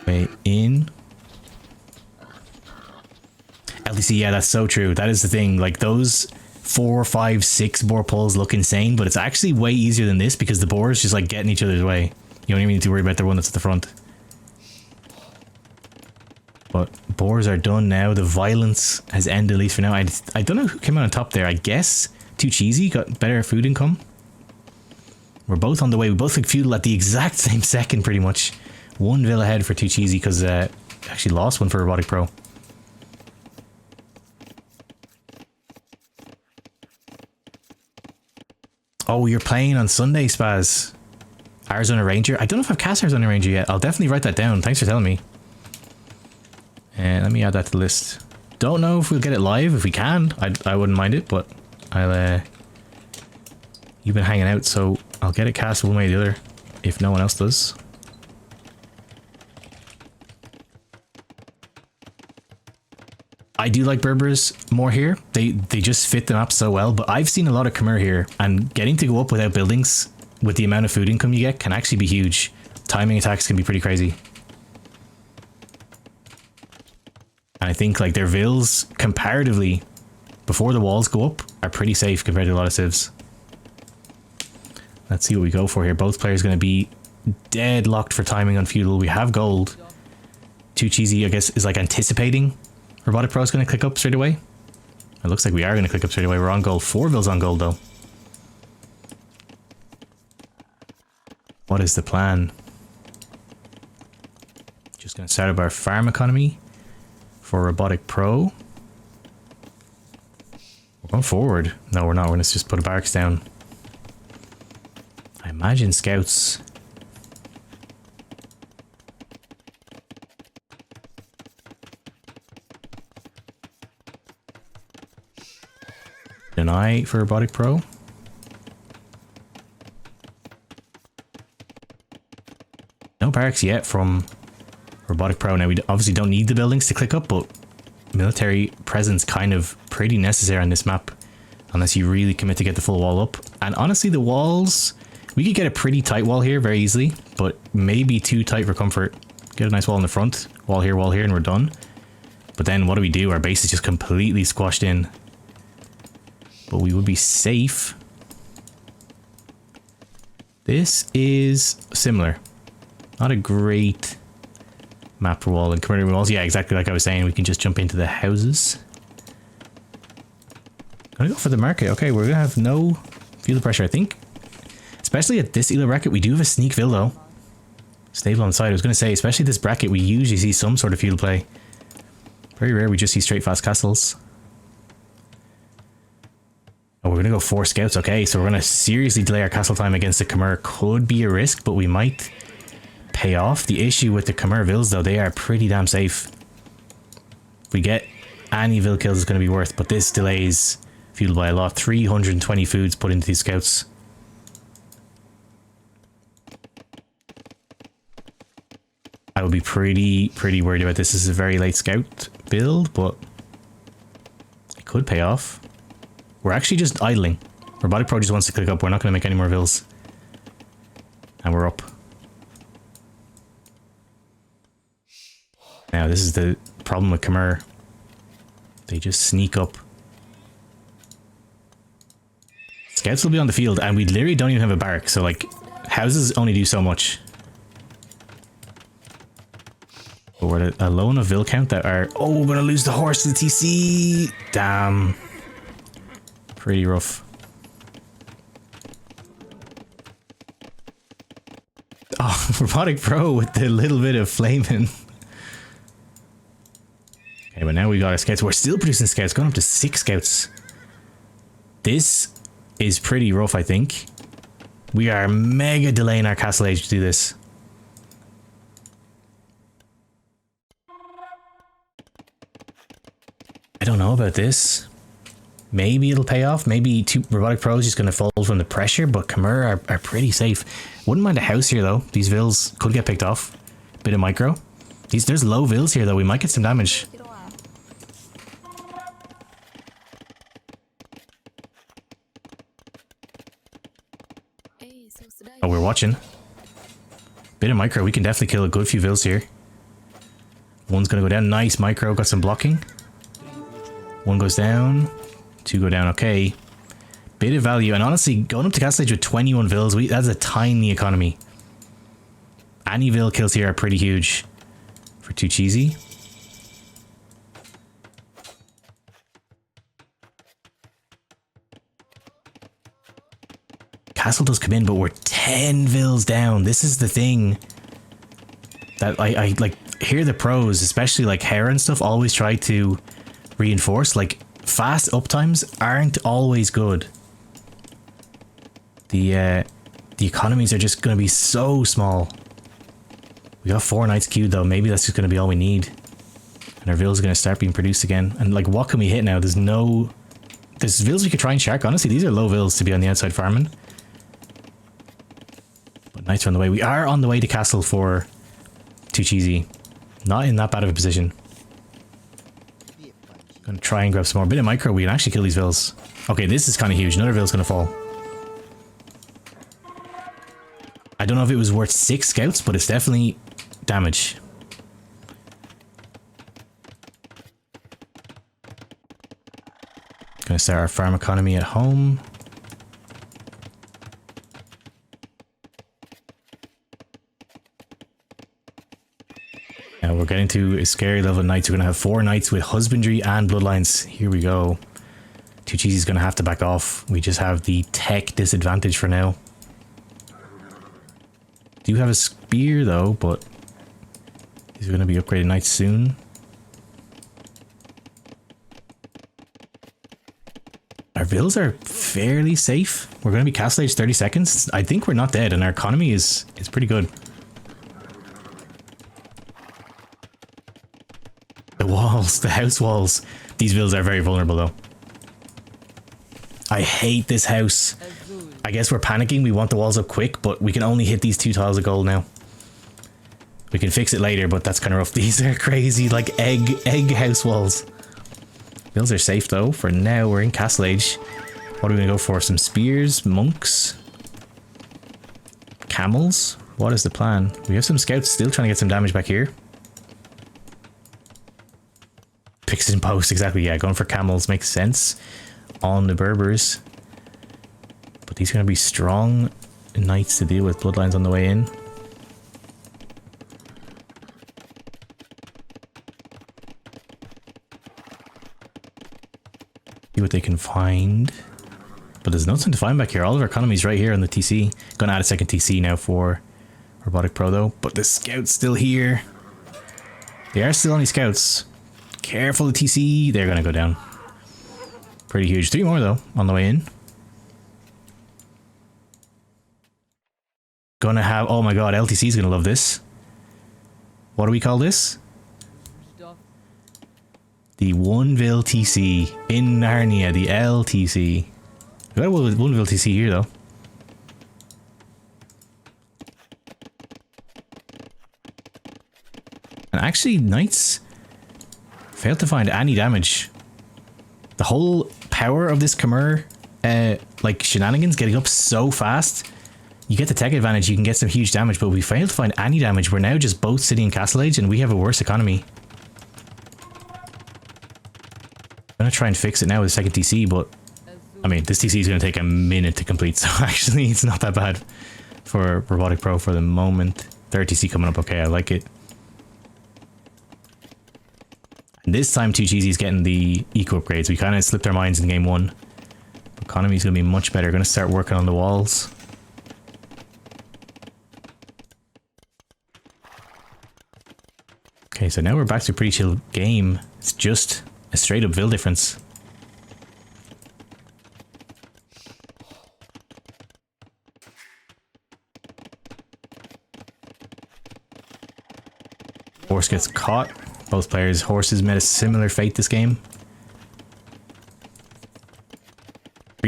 Way in. LTC, yeah, that's so true. That is the thing. Like those 4, 5, 6 boar pulls look insane, but it's actually way easier than this because the boars just like get in each other's way. You don't even need to worry about the one that's at the front. But boars are done now. The violence has ended, at least for now. I don't know who came out on top there. I guess 2cheasy got better food income. We're both on the way. We both took feudal at the exact same second, pretty much. One Vil ahead for 2cheasy because actually lost one for RoboticPro. Oh, you're playing on Sunday, Spaz. Arizona Ranger. I don't know if I've cast Arizona Ranger yet. I'll definitely write that down. Thanks for telling me. And let me add that to the list. Don't know if we'll get it live. If we can, I wouldn't mind it, but I'll... You've been hanging out, so I'll get it cast one way or the other, if no one else does. I do like Berbers more here. They just fit the map so well, but I've seen a lot of Khmer here, and getting to go up without buildings with the amount of food income you get can actually be huge. Timing attacks can be pretty crazy. And I think like their Vils, comparatively, before the walls go up, are pretty safe compared to a lot of civs. Let's see what we go for here. Both players going to be deadlocked for timing on feudal. We have gold. 2cheasy, I guess, is like anticipating RoboticPro is going to click up straight away. It looks like we are going to click up straight away. We're on gold. 4 Vils on gold, though. What is the plan? Just going to start up our farm economy for RoboticPro. We're going forward. No, we're not. We're going to just put a barracks down. I imagine scouts... Deny for RoboticPro. No barracks yet from RoboticPro. Now we obviously don't need the buildings to click up, but military presence kind of pretty necessary on this map, unless you really commit to get the full wall up. And honestly, the walls, we could get a pretty tight wall here very easily, but maybe too tight for comfort. Get a nice wall in the front, wall here, and we're done. But then what do? Our base is just completely squashed in. But we would be safe. This is similar. Not a great map for wall and community walls. Yeah, exactly like I was saying. We can just jump into the houses. Gonna go for the market. Okay, we're gonna have no feudal pressure, I think. Especially at this elo bracket, we do have a sneak Vil though. Stable on the side. I was gonna say, especially this bracket, we usually see some sort of feudal play. Very rare we just see straight fast castles. Oh, we're going to go 4 scouts. Okay, so we're going to seriously delay our castle time against the Khmer. Could be a risk, but we might pay off. The issue with the Khmer Vils, though, they are pretty damn safe. If we get any Vil kills, it's going to be worth, but this delays feudal by a lot. 320 foods put into these scouts. I would be pretty worried about this. This is a very late scout build, but it could pay off. We're actually just idling. RoboticPro just wants to click up. We're not going to make any more Vils. And we're up. Now, this is the problem with Khmer. They just sneak up. Scouts will be on the field, and we literally don't even have a barrack. So, like, houses only do so much. But we're at a low enough Vil count that are... Oh, we're going to lose the horse to the TC. Damn. Pretty rough. Oh, RoboticPro with the little bit of flaming. Okay, but now we got our scouts. We're still producing scouts, going up to 6 scouts. This is pretty rough, I think. We are mega delaying our castle age to do this. I don't know about this. Maybe it'll pay off. Maybe Robotic Pro is just going to fold from the pressure, but Khmer are pretty safe. Wouldn't mind a house here, though. These vills could get picked off. Bit of micro. There's low vills here, though. We might get some damage. Oh, we're watching. Bit of micro. We can definitely kill a good few vills here. One's going to go down. Nice micro. Got some blocking. One goes down. Two go down. Okay. Bit of value. And honestly, going up to Castle Age with 21 vills, that's a tiny economy. Any vill kills here are pretty huge for 2cheasy. Castle does come in, but we're 10 vills down. This is the thing that I like hear the pros, especially like Hera and stuff, always try to reinforce. Like, fast uptimes aren't always good. The economies are just going to be so small. We got 4 knights queued though. Maybe that's just going to be all we need. And our vills are going to start being produced again. And like, what can we hit now? There's vills we could try and shark. Honestly, these are low vills to be on the outside farming. But knights are on the way. We are on the way to castle for 2cheasy. Not in that bad of a position. Gonna try and grab some more. Bit of micro. We can actually kill these vills. Okay, this is kind of huge. Another vill's gonna fall. I don't know if it was worth 6 scouts, but it's definitely damage. Gonna start our farm economy at home. Now we're getting to a scary level of knights. We're gonna have 4 knights with husbandry and bloodlines. Here we go. 2cheasy's gonna have to back off. We just have the tech disadvantage for now. Do have a spear though, but these are going to be upgraded knights soon. Our vills are fairly safe. We're going to be castle age 30 seconds. I think we're not dead, and our economy is pretty good. The walls, the house walls. These vills are very vulnerable though. I hate this house. I guess we're panicking. We want the walls up quick, but we can only hit these 2 tiles of gold now. We can fix it later, but that's kind of rough. These are crazy, like egg house walls. Vills are safe though. For now, we're in castle age. What are we gonna go for? Some spears, monks, camels. What is the plan? We have some scouts still trying to get some damage back here. Fix it in post, exactly. Yeah, going for camels makes sense on the Berbers. But these are going to be strong knights to deal with. Bloodlines on the way in. See what they can find. But there's nothing to find back here. All of our economy's right here on the TC. Gonna add a second TC now for Robotic Pro though. But the scouts still here. They are still only scouts. Careful the TC. They're gonna go down. Pretty huge. 3 more though on the way in. Gonna have, oh my god, LTC is gonna love this. What do we call this? The 1 TC in Narnia, the LTC. We got a 1 TC here though. And actually, knights failed to find any damage. The whole power of this Khmer, like shenanigans, getting up so fast. You get the tech advantage, you can get some huge damage, but we failed to find any damage. We're now just both sitting in castle age and we have a worse economy. I'm gonna try and fix it now with a second TC, but I mean, this TC is gonna take a minute to complete, so actually it's not that bad for Robotic Pro for the moment. 3rd TC coming up, okay, I like it. And this time 2cheasy is getting the eco upgrades. We kind of slipped our minds in game 1. Economy is gonna be much better. Gonna start working on the walls. Okay, so now we're back to a pretty chill game. It's just a straight up vill difference. Horse gets caught. Both players' horses met a similar fate this game.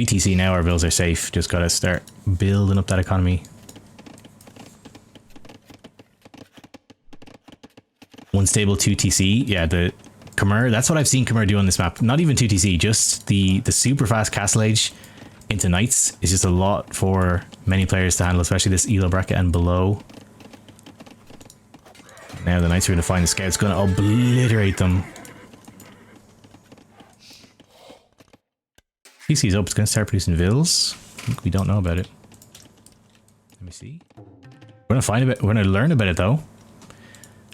3TC now, our bills are safe. Just gotta start building up that economy. One stable 2TC. Yeah, the Khmer, that's what I've seen Khmer do on this map. Not even 2TC, just the super fast castle age into knights is just a lot for many players to handle, especially this elo bracket and below. Now the knights are going to find the scouts, going to obliterate them. PC's up, it's going to start producing vills. We don't know about it. Let me see. We're going to find a bit, we're going to learn about it though.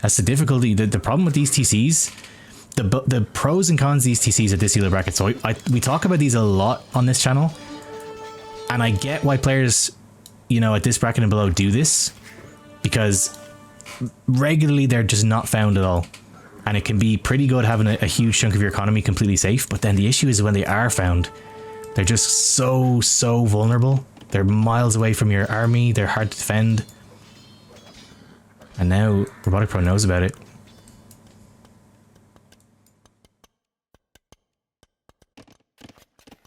That's the difficulty. The problem with these TCs, the pros and cons of these TCs at this elo bracket. So we talk about these a lot on this channel. And I get why players, you know, at this bracket and below do this. Because regularly they're just not found at all. And it can be pretty good having a huge chunk of your economy completely safe. But then the issue is when they are found, they're just so vulnerable. They're miles away from your army. They're hard to defend. And now RoboticPro knows about it.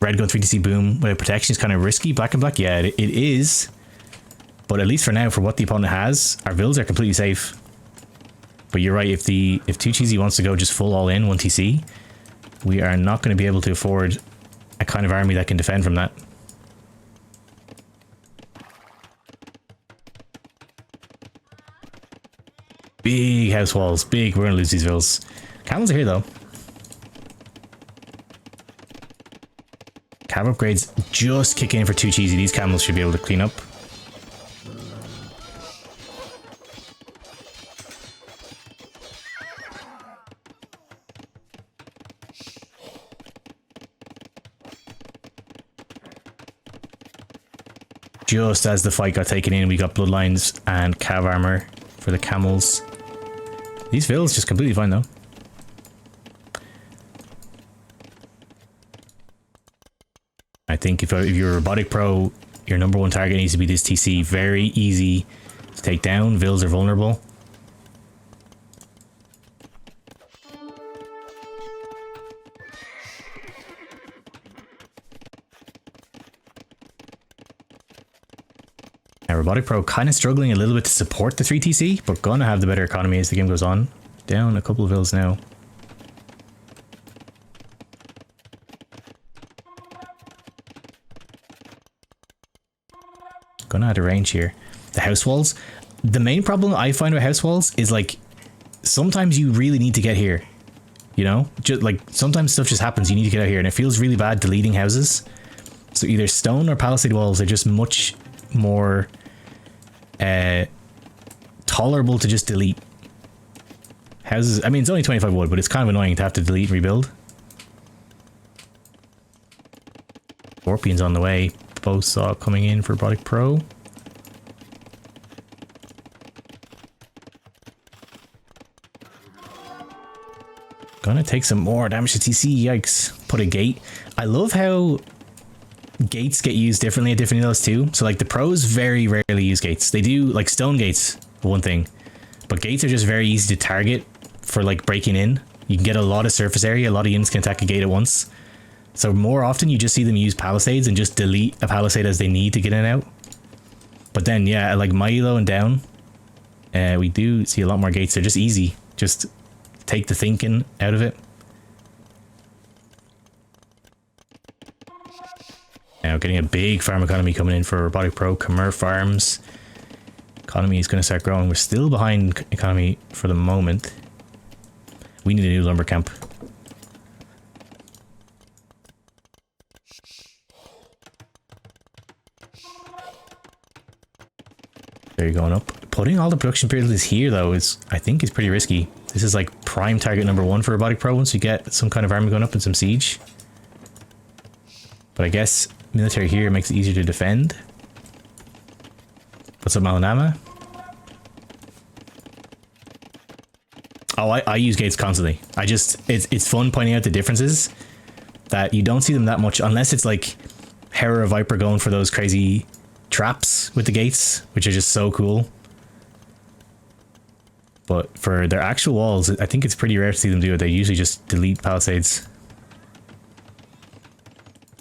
Red going 3DC boom with protection is kind of risky. Black and black, yeah, it is. But at least for now, for what the opponent has, our vills are completely safe. But you're right, if 2cheasy wants to go just full all in 1TC, we are not going to be able to afford a kind of army that can defend from that. Big house walls, big. We're going to lose these vills. Camels are here though. Cav upgrades just kick in for 2cheasy. These camels should be able to clean up. Just as the fight got taken in, we got bloodlines and cav armor for the camels. These vills just completely fine though. I think if you're a RoboticPro, your number one target needs to be this TC. Very easy to take down. Vills are vulnerable. Now RoboticPro kind of struggling a little bit to support the 3TC, but gonna have the better economy as the game goes on. Down a couple of vills now. Gonna add a range here. The house walls. The main problem I find with house walls is like sometimes you really need to get here. You know? Just like sometimes stuff just happens, you need to get out here, and it feels really bad deleting houses. So either stone or palisade walls are just much more tolerable to just delete. Houses, I mean, it's only 25 wood, but it's kind of annoying to have to delete and rebuild. Scorpion's on the way. Both saw coming in for RoboticPro. Gonna take some more damage to TC, yikes. Put a gate. I love how gates get used differently at different elos too. So like the pros very rarely use gates. They do like stone gates, one thing. But gates are just very easy to target for like breaking in. You can get a lot of surface area, a lot of units can attack a gate at once. So more often you just see them use palisades and just delete a palisade as they need to get in and out. But then yeah, like my elo and down, we do see a lot more gates. They're just easy. Just take the thinking out of it. Now getting a big farm economy coming in for RoboticPro. Khmer farms. Economy is going to start growing. We're still behind economy for the moment. We need a new lumber camp. There you're going up. Putting all the production materials here though is, I think, is pretty risky. This is like prime target number one for RoboticPro once you get some kind of army going up and some siege. But I guess military here makes it easier to defend. What's up, Malanama? Oh, I use gates constantly. It's fun pointing out the differences that you don't see them that much unless it's like Hera or Viper going for those crazy traps with the gates, which are just so cool. But for their actual walls, I think it's pretty rare to see them do it. They usually just delete palisades.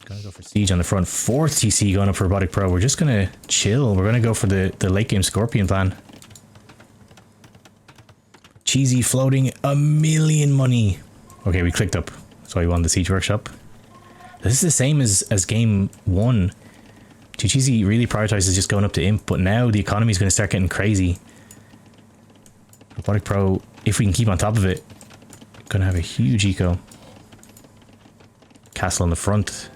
Gonna go for Siege on the front. 4th TC going up for RoboticPro. We're just gonna chill. We're gonna go for the late game Scorpion plan. Cheesy floating a million money. Okay, we clicked up. That's why we won the Siege Workshop. This is the same as game 1. 2cheasy really prioritizes just going up to imp, but now the economy is going to start getting crazy. RoboticPro, if we can keep on top of it, going to have a huge eco. Castle on the front.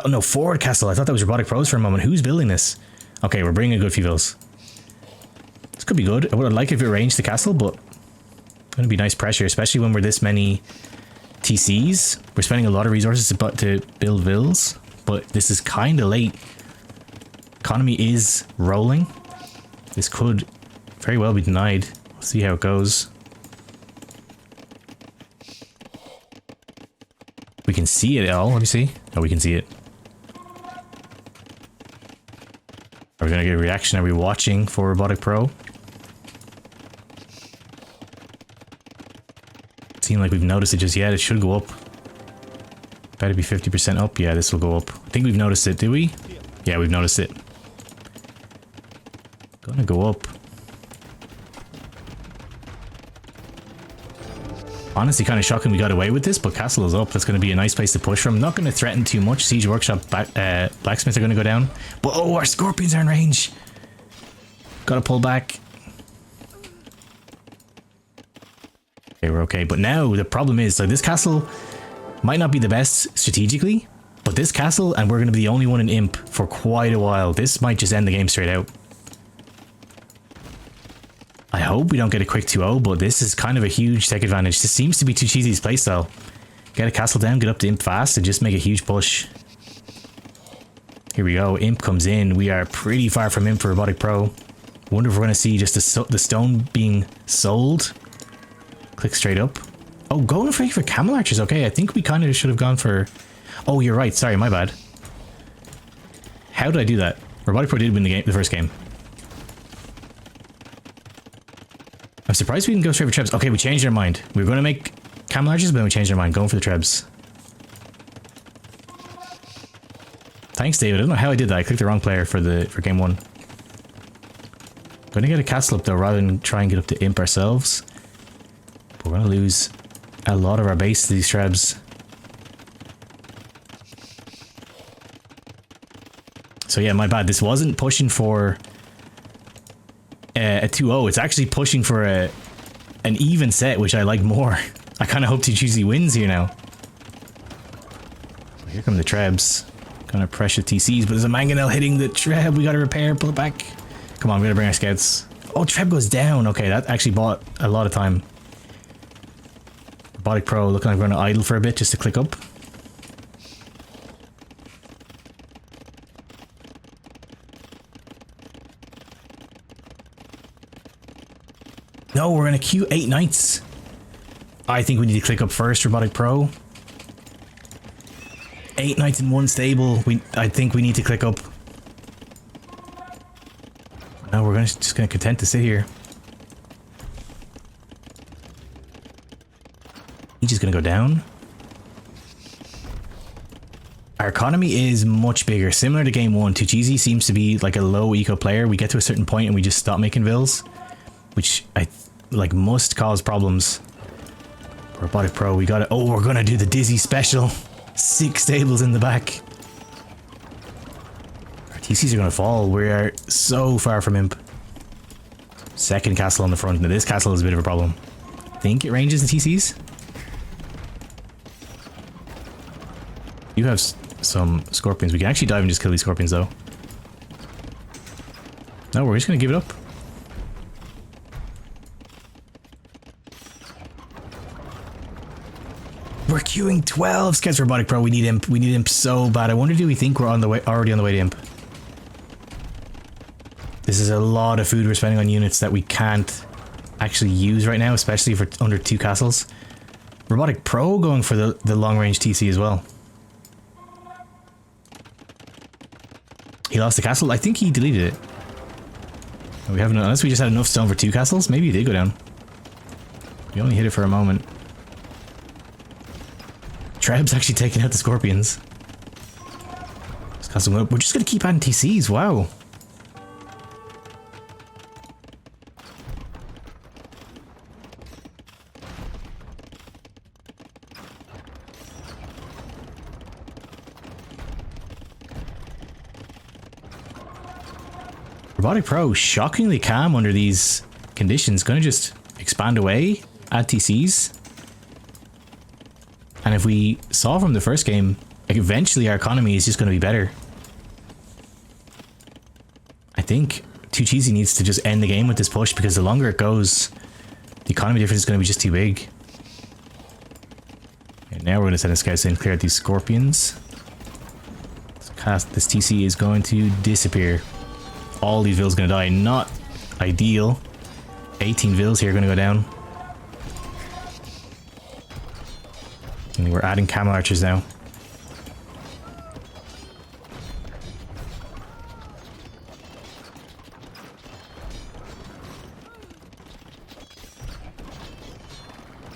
No, forward castle. I thought that was RoboticPro's for a moment. Who's building this? Okay, we're bringing a good few villas. This could be good. I would like if it ranged the castle, but going to be nice pressure, especially when we're this many TCs. We're spending a lot of resources to build vills, but this is kind of late. Economy is rolling. This could very well be denied. We'll see how it goes. We can see it all. Let me see. Oh, we can see it. Are we going to get a reaction? Are we watching for RoboticPro? Seem like we've noticed it just yet. It should go up. Better be 50% up. Yeah, this will go up. I think we've noticed it. Did we? Yeah, we've noticed it. Gonna go up. Honestly, kind of shocking we got away with this, but castle is up. That's going to be a nice place to push from. Not going to threaten too much. Siege Workshop, Blacksmith are going to go down. But oh, our Scorpions are in range. Gotta pull back. Okay, we're okay. But now the problem is, like, this castle might not be the best strategically, but this castle, and we're going to be the only one in imp for quite a while. This might just end the game straight out. I hope we don't get a quick 2-0, but this is kind of a huge tech advantage. This seems to be 2cheasy's playstyle. Get a castle down, get up to imp fast, and just make a huge push. Here we go. Imp comes in. We are pretty far from imp for RoboticPro. Wonder if we're going to see just the stone being sold. Click straight up. Oh, going for camel archers. Okay, I think we kind of should have gone for... Oh, you're right. Sorry, my bad. How did I do that? RoboticPro did win the first game. I'm surprised we didn't go straight for trebs. Okay, we changed our mind. We were going to make camel archers, but then we changed our mind. Going for the trebs. Thanks, David. I don't know how I did that. I clicked the wrong player for game 1. Going to get a castle up though, rather than try and get up to imp ourselves. But we're going to lose a lot of our base to these trebs. So yeah, my bad. This wasn't pushing for a 2-0. It's actually pushing for an even set, which I like more. I kind of hope 2cheasy wins here now. So here come the trebs. Gonna pressure TCs, but there's a mangonel hitting the treb. We gotta repair, pull it back. Come on, we gotta bring our scouts. Oh, treb goes down. Okay, that actually bought a lot of time. RoboticPro looking like we're gonna idle for a bit just to click up. No, we're gonna queue 8 knights. I think we need to click up first, RoboticPro. 8 knights in one stable. I think we need to click up. No, we're just gonna content to sit here. He's just gonna go down. Our economy is much bigger. Similar to game 1, 2cheasy seems to be like a low eco player. We get to a certain point and we just stop making vills, which must cause problems. RoboticPro, we got it. Oh, we're gonna do the Dizzy special. 6 stables in the back. Our TCs are gonna fall. We are so far from imp. Second castle on the front. Now this castle is a bit of a problem. I think it ranges the TCs. You have some scorpions. We can actually dive and just kill these scorpions though. No, we're just gonna give it up. We're queuing 12 scouts for RoboticPro. We need imp. We need imp so bad. I wonder, do we think we're already on the way to imp? This is a lot of food we're spending on units that we can't actually use right now, especially for under 2 castles. RoboticPro going for the long range TC as well. He lost the castle. I think he deleted it. We haven't, unless we just had enough stone for 2 castles. Maybe he did go down. We only hit it for a moment. Treb's actually taking out the scorpions. We're just going to keep adding TCs. Wow. RoboticPro, shockingly calm under these conditions. Going to just expand away, add TCs. And if we saw from the first game, like eventually our economy is just going to be better. I think 2cheasy needs to just end the game with this push, because the longer it goes, the economy difference is going to be just too big. And now we're going to send a scout in, clear out these scorpions. This TC is going to disappear. All these vills are going to die. Not ideal. 18 vills here are going to go down. And we're adding camel archers now.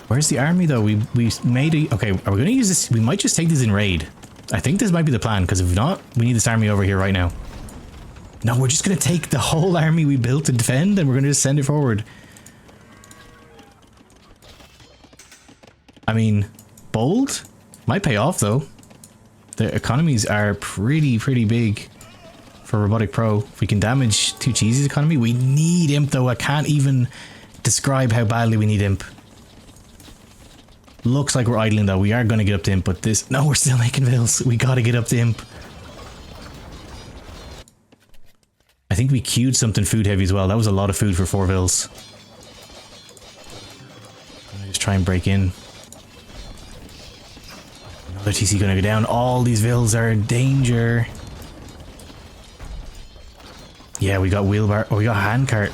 Where's the army though? We made a... Okay, are we going to use this? We might just take this in raid. I think this might be the plan, because if not, we need this army over here right now. No, we're just going to take the whole army we built to defend, and we're going to just send it forward. I mean, bold might pay off though. The economies are pretty big for RoboticPro. If we can damage 2cheasy's economy, we need imp though. I can't even describe how badly we need imp. Looks like we're idling though. We are going to get up to imp, but this... No, we're still making vills. We got to get up to imp. I think we queued something food heavy as well. That was a lot of food for 4 vills. Just try and break in. Another TC going to go down. All these vills are in danger. Yeah, we got wheelbarrow. Oh, we got handcart.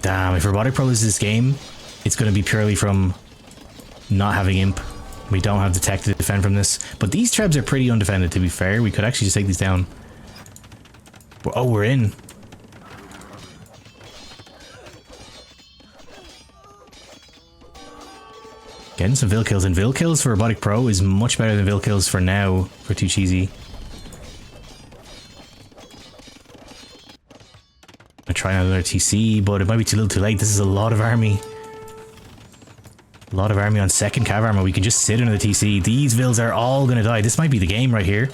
Damn, if RoboticPro loses this game, it's going to be purely from not having imp. We don't have the tech to defend from this. But these trebs are pretty undefended, to be fair. We could actually just take these down. Oh, we're in. Getting some vill kills, and vill kills for RoboticPro is much better than vill kills for now for 2cheasy. I try another TC, but it might be too little too late. This is a lot of army. A lot of army on second cav armor. We can just sit under the TC. These vills are all going to die. This might be the game right here.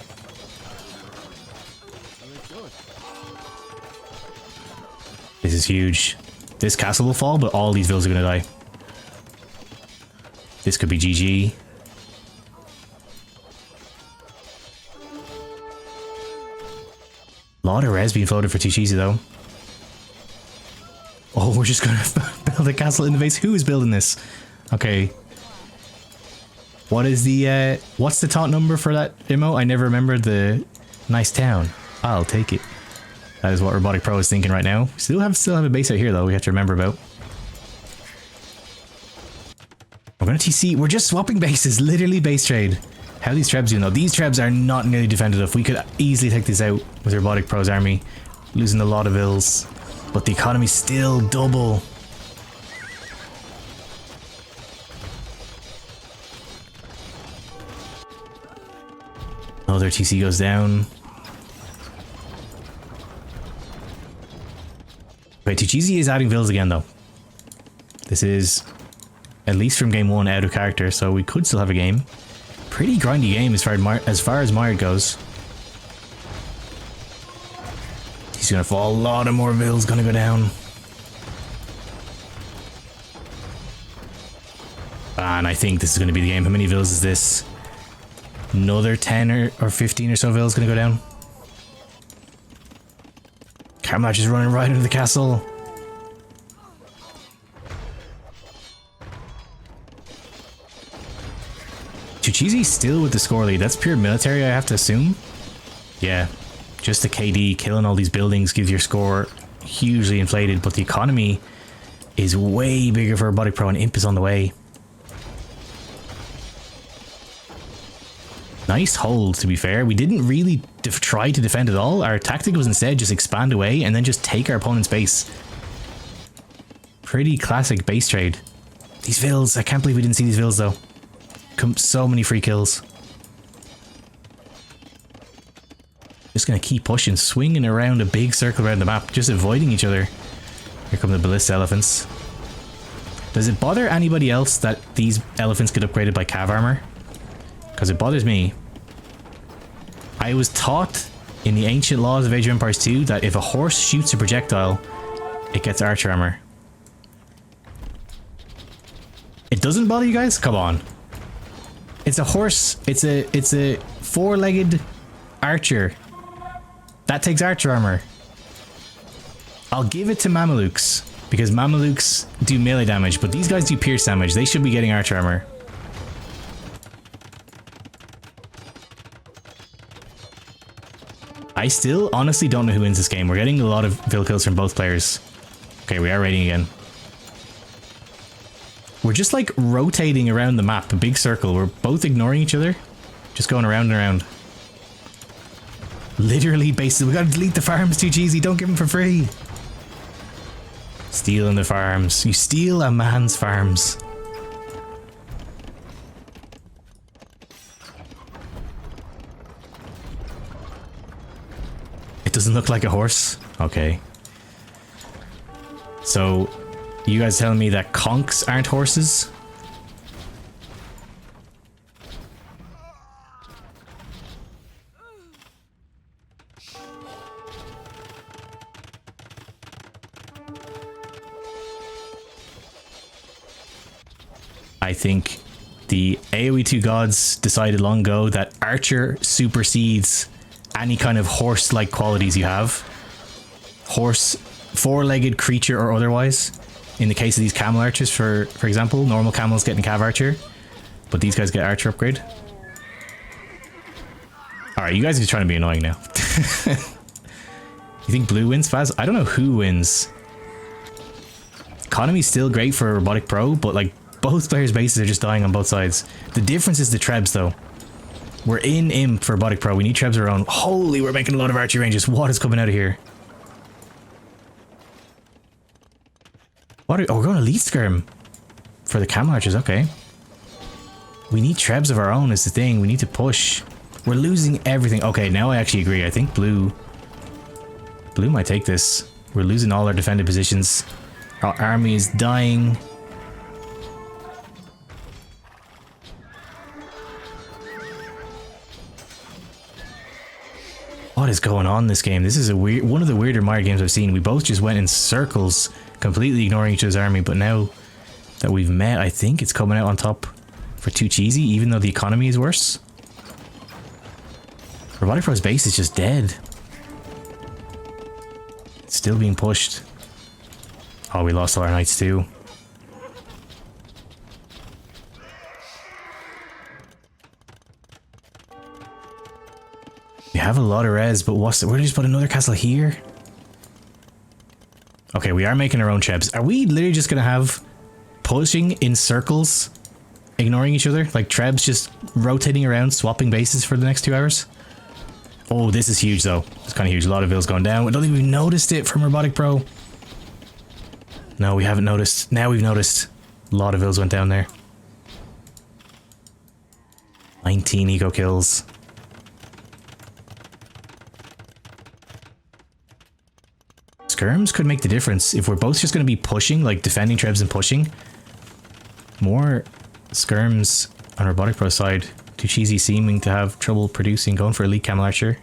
This is huge. This castle will fall, but all these vills are going to die. This could be GG. A lot of res being floated for 2cheasy though. Oh, we're just going to build a castle in the base. Who is building this? Okay. What is the, what's the taunt number for that demo? I never remembered the nice town. I'll take it. That is what RoboticPro is thinking right now. We still have a base out here though we have to remember about. We're going to TC. We're just swapping bases. Literally base trade. How are these trebs doing though? These trebs are not nearly defended enough. We could easily take this out with RoboticPro's army. Losing a lot of vills. But the economy's still double. Another TC goes down. Okay, 2cheasy is adding vills again though. This is, at least from game 1, out of character, so we could still have a game. Pretty grindy game as far as Mired goes. He's gonna fall. A lot of more vills gonna go down. And I think this is gonna be the game. How many vills is this? Another 10 or 15 or so vills gonna go down. Camelot is running right into the castle. Tuchizi's still with the score lead. That's pure military, I have to assume. Yeah, just the KD killing all these buildings gives your score hugely inflated, but the economy is way bigger for RoboticPro, and Imp is on the way. Nice hold, to be fair. We didn't really try to defend at all. Our tactic was instead just expand away and then just take our opponent's base. Pretty classic base trade. These vills, I can't believe we didn't see these vills though. So many free kills. Just gonna keep pushing, swinging around a big circle around the map, just avoiding each other. Here come the ballista elephants. Does it bother anybody else that these elephants get upgraded by cav armor? Because it bothers me. I was taught in the ancient laws of Age of Empires 2 that if a horse shoots a projectile, it gets archer armor. It doesn't bother you guys? Come on. It's a horse. It's a four-legged archer. That takes archer armor. I'll give it to Mamelukes, because Mamelukes do melee damage, but these guys do pierce damage. They should be getting archer armor. I still honestly don't know who wins this game. We're getting a lot of vill kills from both players. Okay, we are raiding again. We're just like rotating around the map, a big circle. We're both ignoring each other. Just going around and around. Literally, basically, we gotta delete the farms, 2cheasy. Don't give them for free. Stealing the farms. You steal a man's farms. It doesn't look like a horse? Okay. So, you guys telling me that conchs aren't horses? I think the AoE 2 gods decided long ago that archer supersedes any kind of horse-like qualities you have. Horse, four-legged creature or otherwise. In the case of these camel archers, for example, normal camels getting cav archer, but these guys get archer upgrade. Alright, you guys are just trying to be annoying now. You think blue wins, Faz? I don't know who wins. Economy's still great for RoboticPro, but like both players' bases are just dying on both sides. The difference is the trebs though. We're in imp for RoboticPro. We need trebs of our own. Holy, we're making a lot of archery ranges. What is coming out of here? What are, oh, we're going to lead skirm for the camel archers. Okay. We need trebs of our own is the thing. We need to push. We're losing everything. Okay, now I actually agree. I think blue might take this. We're losing all our defended positions. Our army is dying. What is going on in this game? This is a weird, one of the weirder Mario games I've seen. We both just went in circles, completely ignoring each other's army, but now that we've met, I think it's coming out on top for 2cheasy, even though the economy is worse. RoboticPro's base is just dead. It's still being pushed. Oh, we lost all our knights too. We have a lot of res, but what's the, we're just put another castle here. Okay, we are making our own trebs. Are we literally just gonna have pushing in circles, ignoring each other? Like trebs just rotating around, swapping bases for the next 2 hours? Oh, this is huge though. It's kind of huge. A lot of vills going down. I don't think we've noticed it from RoboticPro. No, we haven't noticed. Now we've noticed. A lot of vills went down there. 19 eco kills. Skirms could make the difference if we're both just going to be pushing, like defending trebs and pushing. More skirms on RoboticPro side. 2cheasy seeming to have trouble producing, going for elite camel archer.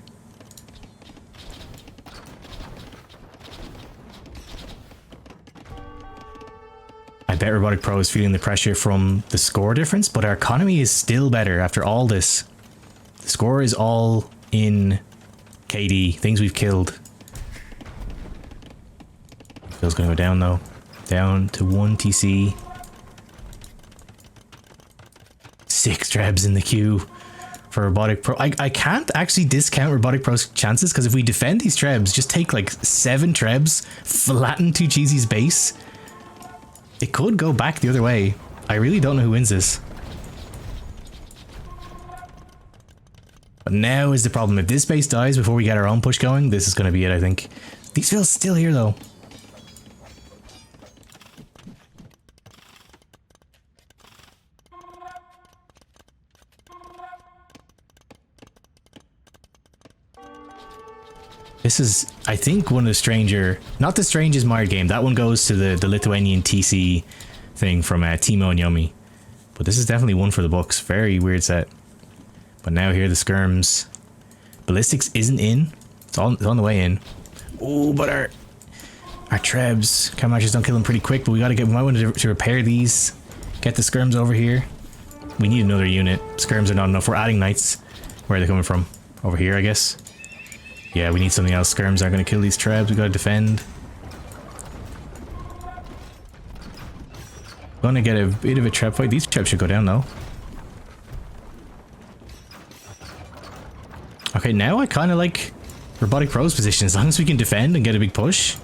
I bet RoboticPro is feeling the pressure from the score difference, but our economy is still better after all this. The score is all in KD, things we've killed. Feels gonna go down though. Down to 1 TC. 6 trebs in the queue for RoboticPro. I can't actually discount RoboticPro's chances, because if we defend these trebs, just take like 7 trebs, flatten 2cheasy's base, it could go back the other way. I really don't know who wins this. But now is the problem. If this base dies before we get our own push going, this is going to be it, I think. These vills still here though. This is, I think, one of the stranger... Not the strangest mired game. That one goes to the Lithuanian TC thing from Timo and Yomi. But this is definitely one for the books. Very weird set. But now here are the skirms. Ballistics isn't in. It's on the way in. Oh, but our trebs. Cam matches don't kill them pretty quick, but we might want to repair these. Get the skirms over here. We need another unit. Skirms are not enough. We're adding knights. Where are they coming from? Over here, I guess. Yeah, we need something else. Skirms aren't going to kill these trebs. We got to defend. Gonna get a bit of a treb fight. These trebs should go down though. Okay, now I kind of like RoboticPro's position. As long as we can defend and get a big push.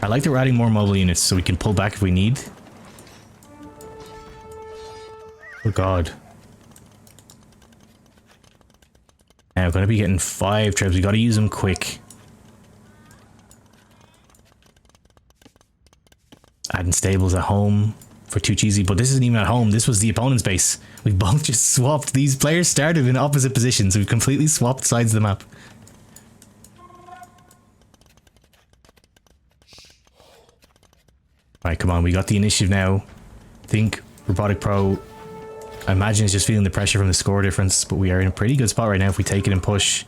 I like that we're adding more mobile units so we can pull back if we need. Oh god. Now we're going to be getting 5 trebs. We got to use them quick. Adding stables at home for 2cheasy, but this isn't even at home. This was the opponent's base. We both just swapped. These players started in opposite positions. We completely swapped sides of the map. Alright, come on. We got the initiative now. I think RoboticPro, I imagine, is just feeling the pressure from the score difference, but we are in a pretty good spot right now if we take it and push.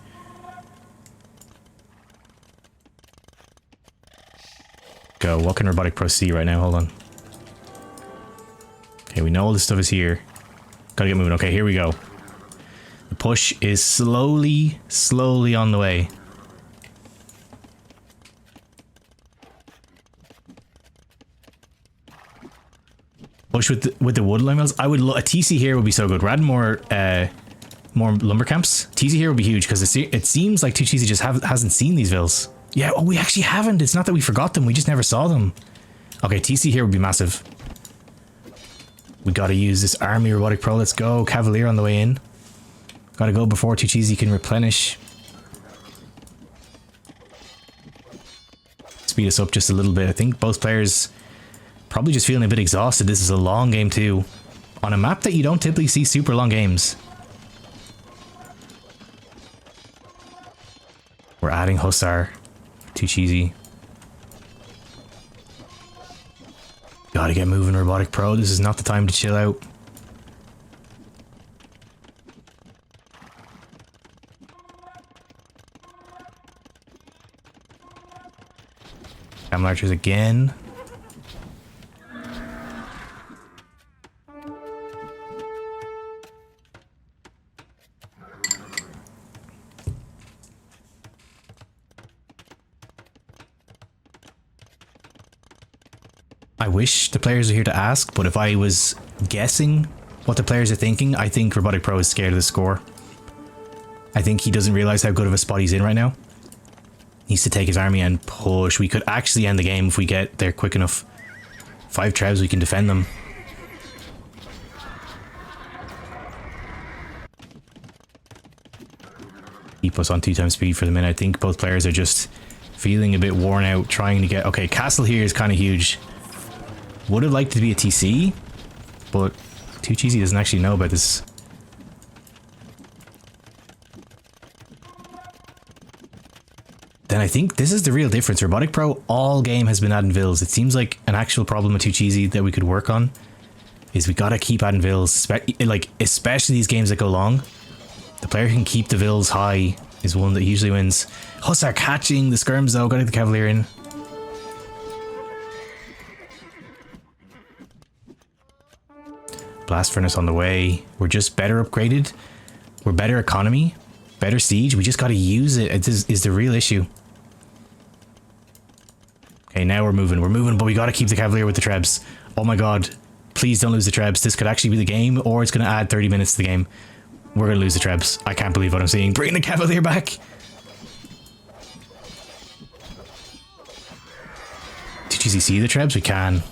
Go. What can RoboticPro see right now? Hold on. Okay, we know all this stuff is here. Gotta get moving. Okay, here we go. The push is slowly on the way. Push with the woodline mills. I would a TC here would be so good. We're adding more lumber camps. TC here would be huge because it seems like 2cheasy just hasn't seen these vills. Yeah, oh, we actually haven't. It's not that we forgot them. We just never saw them. Okay, TC here would be massive. We gotta use this army RoboticPro. Let's go. Cavalier on the way in. Gotta go before 2cheasy can replenish. Speed us up just a little bit. I think both players probably just feeling a bit exhausted. This is a long game too. On a map that you don't typically see super long games. We're adding Hussar. 2cheasy. Gotta get moving, RoboticPro. This is not the time to chill out. Camel archers again. I wish the players are here to ask, but if I was guessing what the players are thinking, I think RoboticPro is scared of the score. I think he doesn't realize how good of a spot he's in right now. He needs to take his army and push. We could actually end the game if we get there quick enough. 5 trebs, we can defend them. Keep us on 2 times speed for the minute. I think both players are just feeling a bit worn out, trying to get... Okay, castle here is kind of huge. Would have liked it to be a TC, but 2cheasy doesn't actually know about this. Then I think this is the real difference. RoboticPro all game has been adding vills. It seems like an actual problem with 2cheasy that we could work on is we gotta keep adding vills. Like, especially these games that go long. The player who can keep the vills high is one that usually wins. Hussar catching the skirms though. Gotta get the Cavalier in. Blast furnace on the way. We're just better upgraded. We're better economy. Better siege. We just got to use it. It is the real issue. Okay, now we're moving. We're moving, but we got to keep the Cavalier with the trebs. Oh my god. Please don't lose the trebs. This could actually be the game, or it's going to add 30 minutes to the game. We're going to lose the trebs. I can't believe what I'm seeing. Bring the Cavalier back. Did you see the trebs? We can.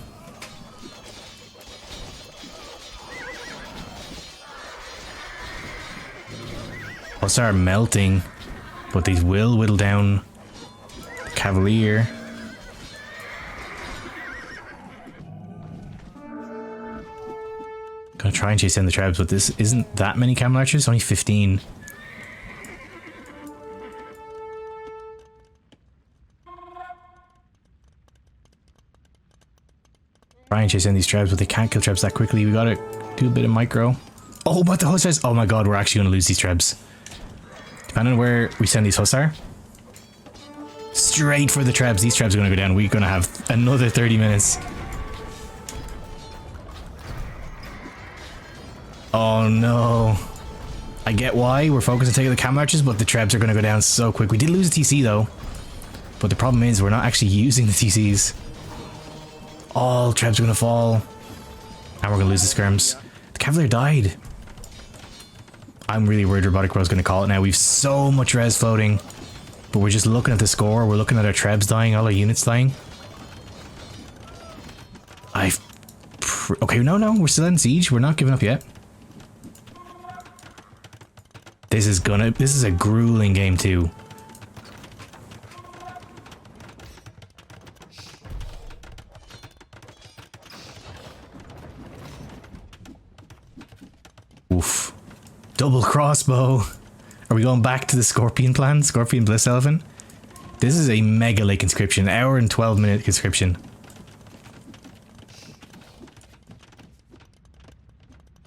Hussar melting, but these will whittle down the Cavalier. Gonna try and chase down the trebs, but this isn't that many camel archers, only 15. Try and chase down these trebs, but they can't kill trebs that quickly. We gotta do a bit of micro. Oh, but the hussars! Oh my god, we're actually gonna lose these trebs. Depending on where we send these hussar. Straight for the trebs. These trebs are gonna go down. We're gonna have another 30 minutes. Oh no. I get why we're focused on taking the camel archers, but the trebs are going to go down so quick. We did lose a TC though. But the problem is we're not actually using the TCs. All trebs are going to fall. And we're going to lose the skirms. The Cavalier died. I'm really worried RoboticPro is going to call it now. We've so much res floating. But we're just looking at the score. We're looking at our trebs dying, all our units dying. Okay, no, we're still in siege. We're not giving up yet. This is a grueling game too. Oof. Double crossbow. Are we going back to the Scorpion plan? Scorpion Bliss Elephant? This is a mega late conscription. Hour and 12-minute conscription.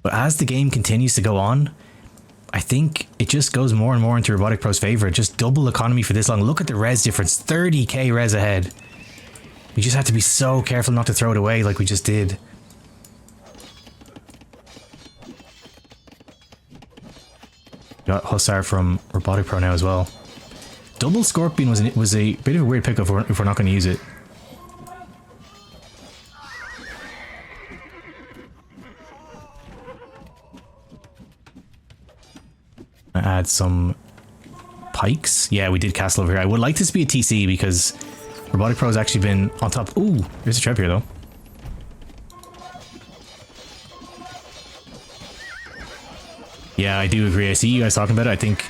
But as the game continues to go on, I think it just goes more and more into RoboticPro's favor. Just double economy for this long. Look at the res difference. 30k res ahead. We just have to be so careful not to throw it away like we just did. Got Hussar from RoboticPro now as well. Double Scorpion was a bit of a weird pickup if we're not going to use it. Add some pikes. Yeah, we did castle over here. I would like this to be a TC because RoboticPro has actually been on top. Ooh, there's a trap here though. Yeah, I do agree. I see you guys talking about it. I think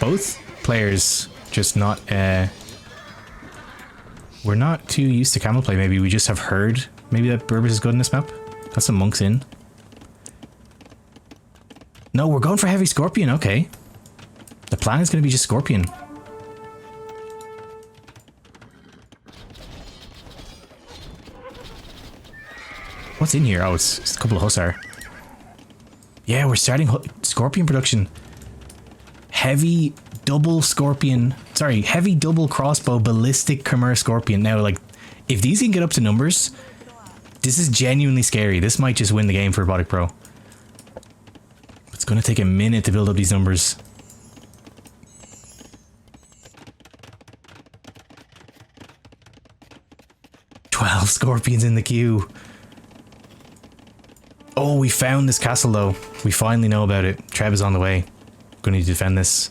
both players just not we're not too used to camel play. Maybe we just have heard maybe that Berbers is good in this map. Got some monks in. No, we're going for heavy Scorpion. Okay. The plan is going to be just Scorpion. What's in here? Oh, it's just a couple of Hussar. Yeah, we're starting Scorpion production. Heavy double Scorpion. Sorry, heavy double crossbow ballistic Khmer Scorpion. Now, like, if these can get up to numbers, this is genuinely scary. This might just win the game for RoboticPro. It's going to take a minute to build up these numbers. Scorpions in the queue. Oh, we found this castle though. We finally know about it. Treb is on the way. Gonna need to defend this.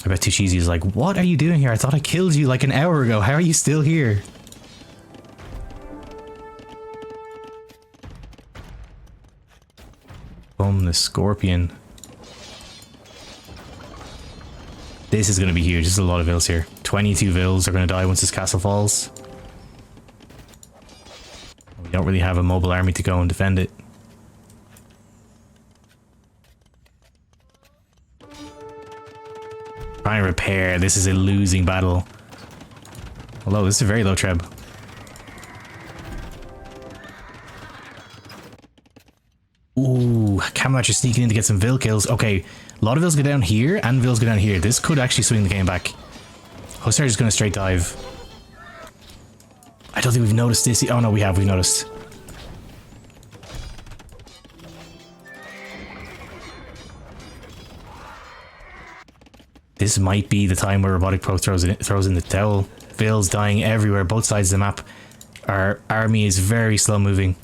I bet 2cheasy is like, what are you doing here? I thought I killed you like an hour ago. How are you still here? Boom, the Scorpion. This is going to be huge. There's a lot of vills here. 22 vills are going to die once this castle falls. We don't really have a mobile army to go and defend it. Try and repair. This is a losing battle. Although this is a very low treb. Ooh, Camel Archer sneaking in to get some Vill kills. Okay, a lot of Vills go down here and Vills go down here. This could actually swing the game back. Hussar is going to straight dive. I don't think we've noticed this. Oh no, we have. We've noticed. This might be the time where RoboticPro throws in the towel. Vills dying everywhere, both sides of the map. Our army is very slow moving.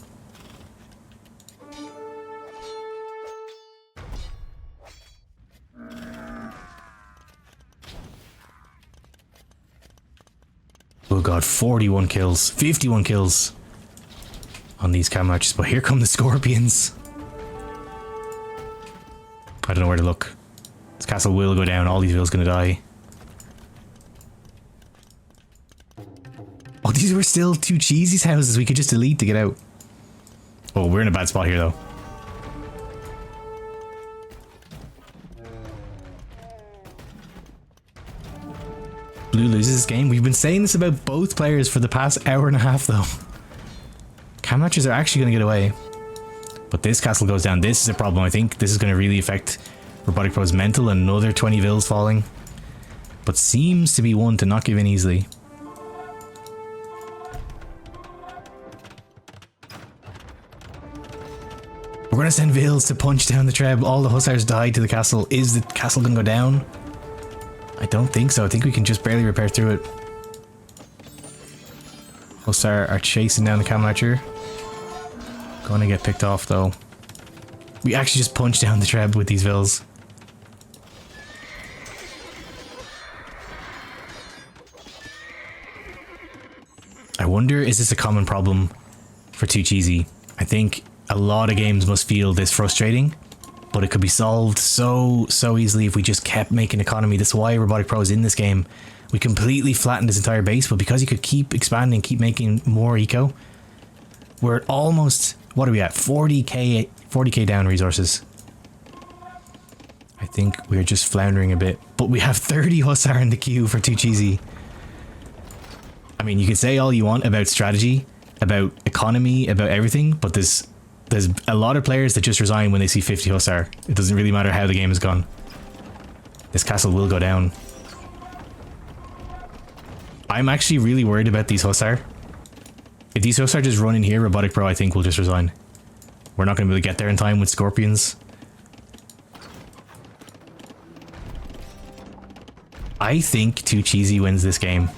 Oh god, 41 kills, 51 kills on these Camel Archers, but here come the Scorpions. I don't know where to look. This castle will go down, all these vills gonna die. Oh, these were still 2cheasy's houses we could just delete to get out. Oh, we're in a bad spot here though. Blue loses this game. We've been saying this about both players for the past hour and a half though. Cam matches are actually going to get away. But this castle goes down. This is a problem. I think this is going to really affect RoboticPro's mental. Another 20 vills falling. But seems to be one to not give in easily. We're going to send vills to punch down the Treb. All the hussars died to the castle. Is the castle going to go down? I don't think so. I think we can just barely repair through it. Hussar are chasing down the cannon archer. Gonna get picked off though. We actually just punched down the Treb with these vills. I wonder, is this a common problem for 2cheasy? I think a lot of games must feel this frustrating, but it could be solved so easily if we just kept making economy. That's why RoboticPro is in this game. We completely flattened his entire base, but because you could keep expanding, keep making more eco, we're at almost, what are we at? 40k down resources. I think we're just floundering a bit, but we have 30 hussar in the queue for 2cheasy. I mean, you can say all you want about strategy, about economy, about everything, but there's a lot of players that just resign when they see 50 hussar. It doesn't really matter how the game has gone. This castle will go down. I'm actually really worried about these hussar. If these hussar just run in here, RoboticPro I think will just resign. We're not going to be able to get there in time with scorpions. I think 2cheasy wins this game.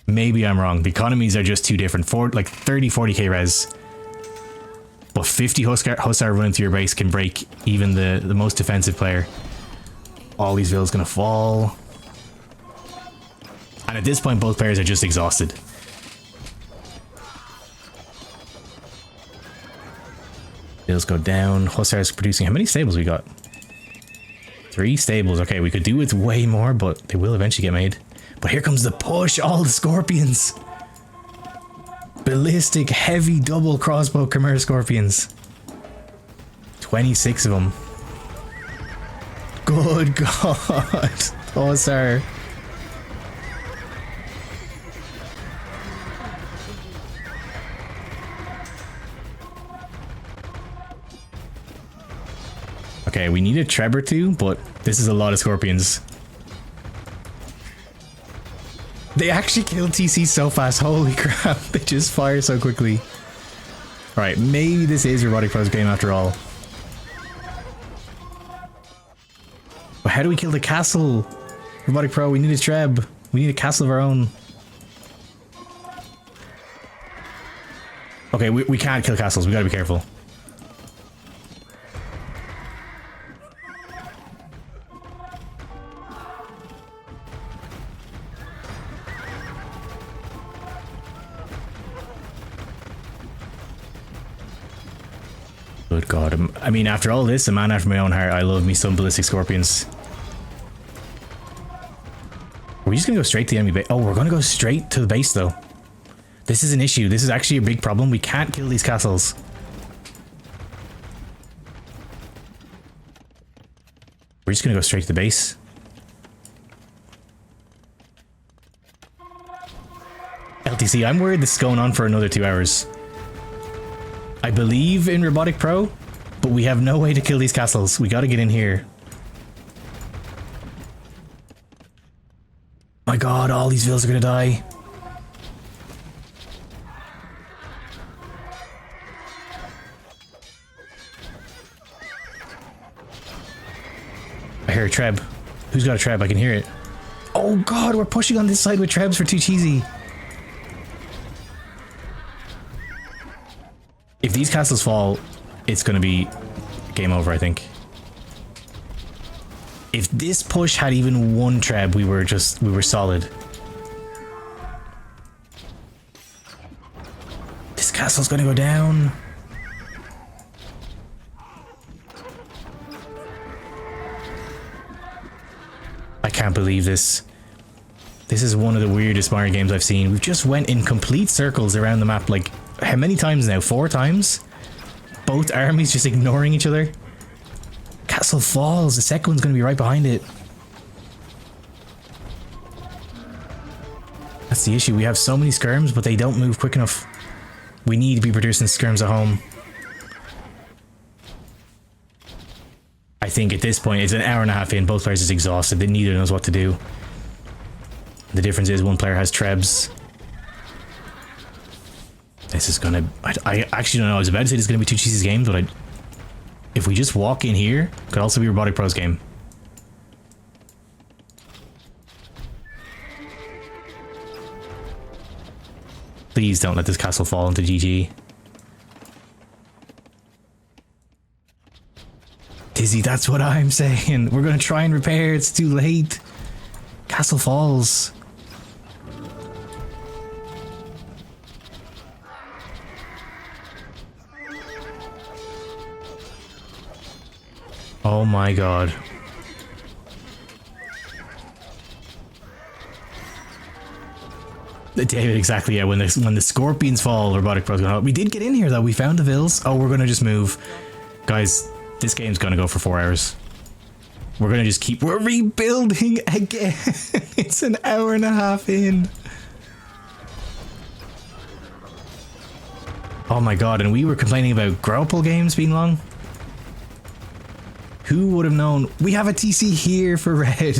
Maybe I'm wrong. The economies are just too different. Like 30, 40k res. But 50 hussar running through your base can break even the most defensive player. All these vills gonna fall. And at this point, both players are just exhausted. Vills go down. Hussars producing. How many stables we got? 3 stables. Okay, we could do with way more, but they will eventually get made. But here comes the push. All the scorpions. Ballistic, heavy, double crossbow Khmer scorpions. 26 of them. Good God. Oh, sir. Okay, we need a Treb or two, but this is a lot of scorpions. They actually killed TC so fast. Holy crap. They just fire so quickly. Alright, maybe this is RoboticPro's game after all. But how do we kill the castle? RoboticPro, we need a Treb. We need a castle of our own. Okay, we can't kill castles. We gotta be careful. Good God. I mean, after all this, a man after my own heart, I love me some ballistic scorpions. Are we just gonna go straight to the enemy base? Oh, we're gonna go straight to the base though. This is an issue. This is actually a big problem. We can't kill these castles. We're just gonna go straight to the base. LTC, I'm worried this is going on for another 2 hours. I believe in RoboticPro, but we have no way to kill these castles. We gotta get in here. My God, all these vills are gonna die. I hear a Treb. Who's got a Treb? I can hear it. Oh God, we're pushing on this side with Trebs for 2cheasy. If these castles fall, it's gonna be game over, I think. If this push had even 1 Treb, we were solid. This castle's gonna go down. I can't believe this. This is one of the weirdest Mario games I've seen. We've just went in complete circles around the map, like, how many times now? 4 times? Both armies just ignoring each other. Castle Falls, the second one's going to be right behind it. That's the issue. We have so many skirms, but they don't move quick enough. We need to be producing skirms at home. I think at this point, it's an hour and a half in, both players is exhausted, they neither knows what to do. The difference is one player has trebs. This is gonna... I actually don't know, I was about to say this is gonna be 2cheasy's games, but if we just walk in here, it could also be RoboticPro's game. Please don't let this castle fall into GG. Dizzy, that's what I'm saying. We're gonna try and repair, it's too late. Castle falls. Oh my god. David, exactly, yeah, when the scorpions fall, RoboticPro's gonna... We did get in here though, we found the vills. Oh, we're gonna just move. Guys, this game's gonna go for 4 hours. We're gonna just keep... We're rebuilding again! It's an hour and a half in. Oh my god, and we were complaining about Grapple games being long? Who would have known? We have a TC here for red.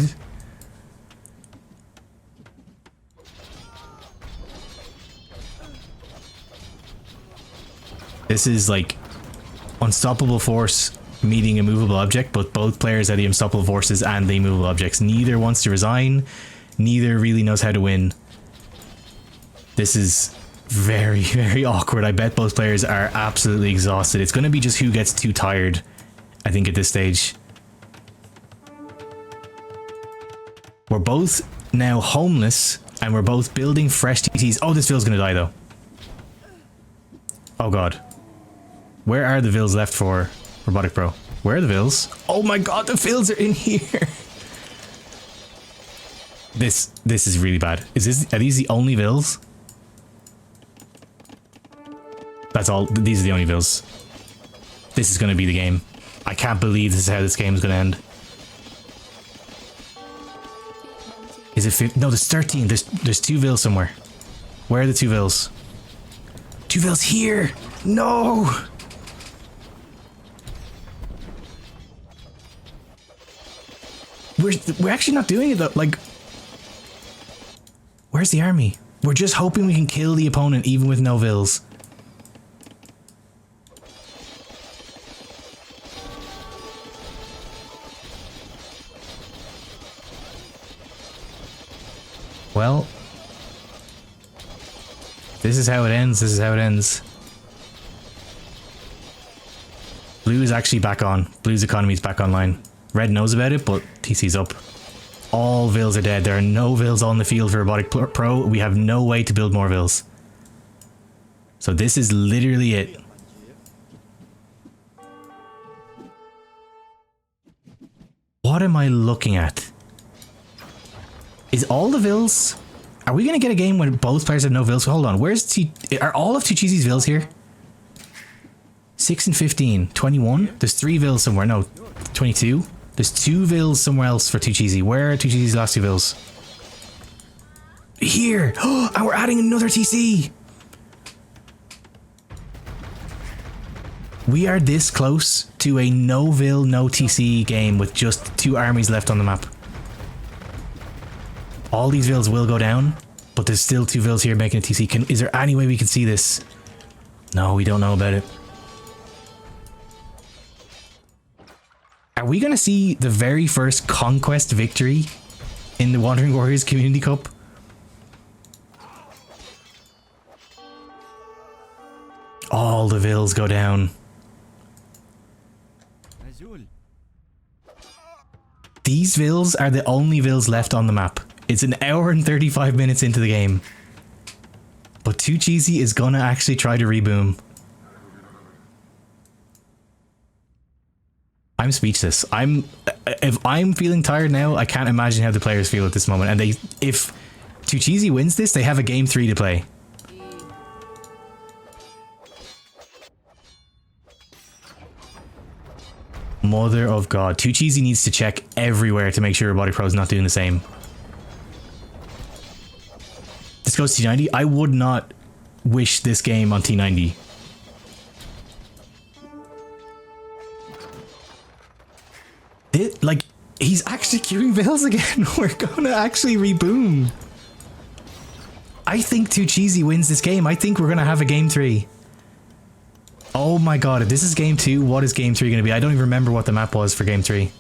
This is like unstoppable force meeting a movable object, but both players are the unstoppable forces and the immovable objects. Neither wants to resign. Neither really knows how to win. This is very, very awkward. I bet both players are absolutely exhausted. It's going to be just who gets too tired, I think, at this stage. We're both now homeless, and we're both building fresh TTs. Oh, this Vill's going to die, though. Oh, God. Where are the Vills left for RoboticPro? Where are the Vills? Oh my god, the Vills are in here! This is really bad. Are these the only Vills? That's all. These are the only Vills. This is going to be the game. I can't believe this is how this game is going to end. Is it 15? No, there's 13. There's 2 Vills somewhere. Where are the 2 Vills? 2 Vills here! No! We're actually not doing it though. Like, where's the army? We're just hoping we can kill the opponent even with no Vills. Well, this is how it ends. This is how it ends. Blue is actually back on. Blue's economy is back online. Red knows about it, but TC's up. All Vills are dead. There are no Vills on the field for RoboticPro. We have no way to build more Vills. So this is literally it. What am I looking at? Is all the Vills... Are we going to get a game when both players have no Vills? Hold on. Where's Are all of 2cheasy's Vills here? 6 and 15. 21? There's 3 Vills somewhere. No, 22. There's 2 Vills somewhere else for 2cheasy. Where are 2cheasy's last 2 Vills? Here! Oh, and we're adding another TC! We are this close to a no Vill, no TC game with just 2 armies left on the map. All these Vills will go down, but there's still 2 Vills here making a TC. Is there any way we can see this? No, we don't know about it. Are we going to see the very first conquest victory in the Wandering Warriors Community Cup? All the Vills go down. These Vills are the only Vills left on the map. It's an hour and 35 minutes into the game. But 2cheasy is gonna actually try to reboom. I'm speechless. If I'm feeling tired now, I can't imagine how the players feel at this moment. And if 2cheasy wins this, they have a game 3 to play. Mother of God. 2cheasy needs to check everywhere to make sure RoboticPro is not doing the same. This goes T90. I would not wish this game on T90. Like, he's actually queuing bills again. We're gonna actually reboom. I think 2cheasy wins this game. I think we're gonna have a game 3. Oh my god, if this is game 2, what is game 3 gonna be? I don't even remember what the map was for game 3.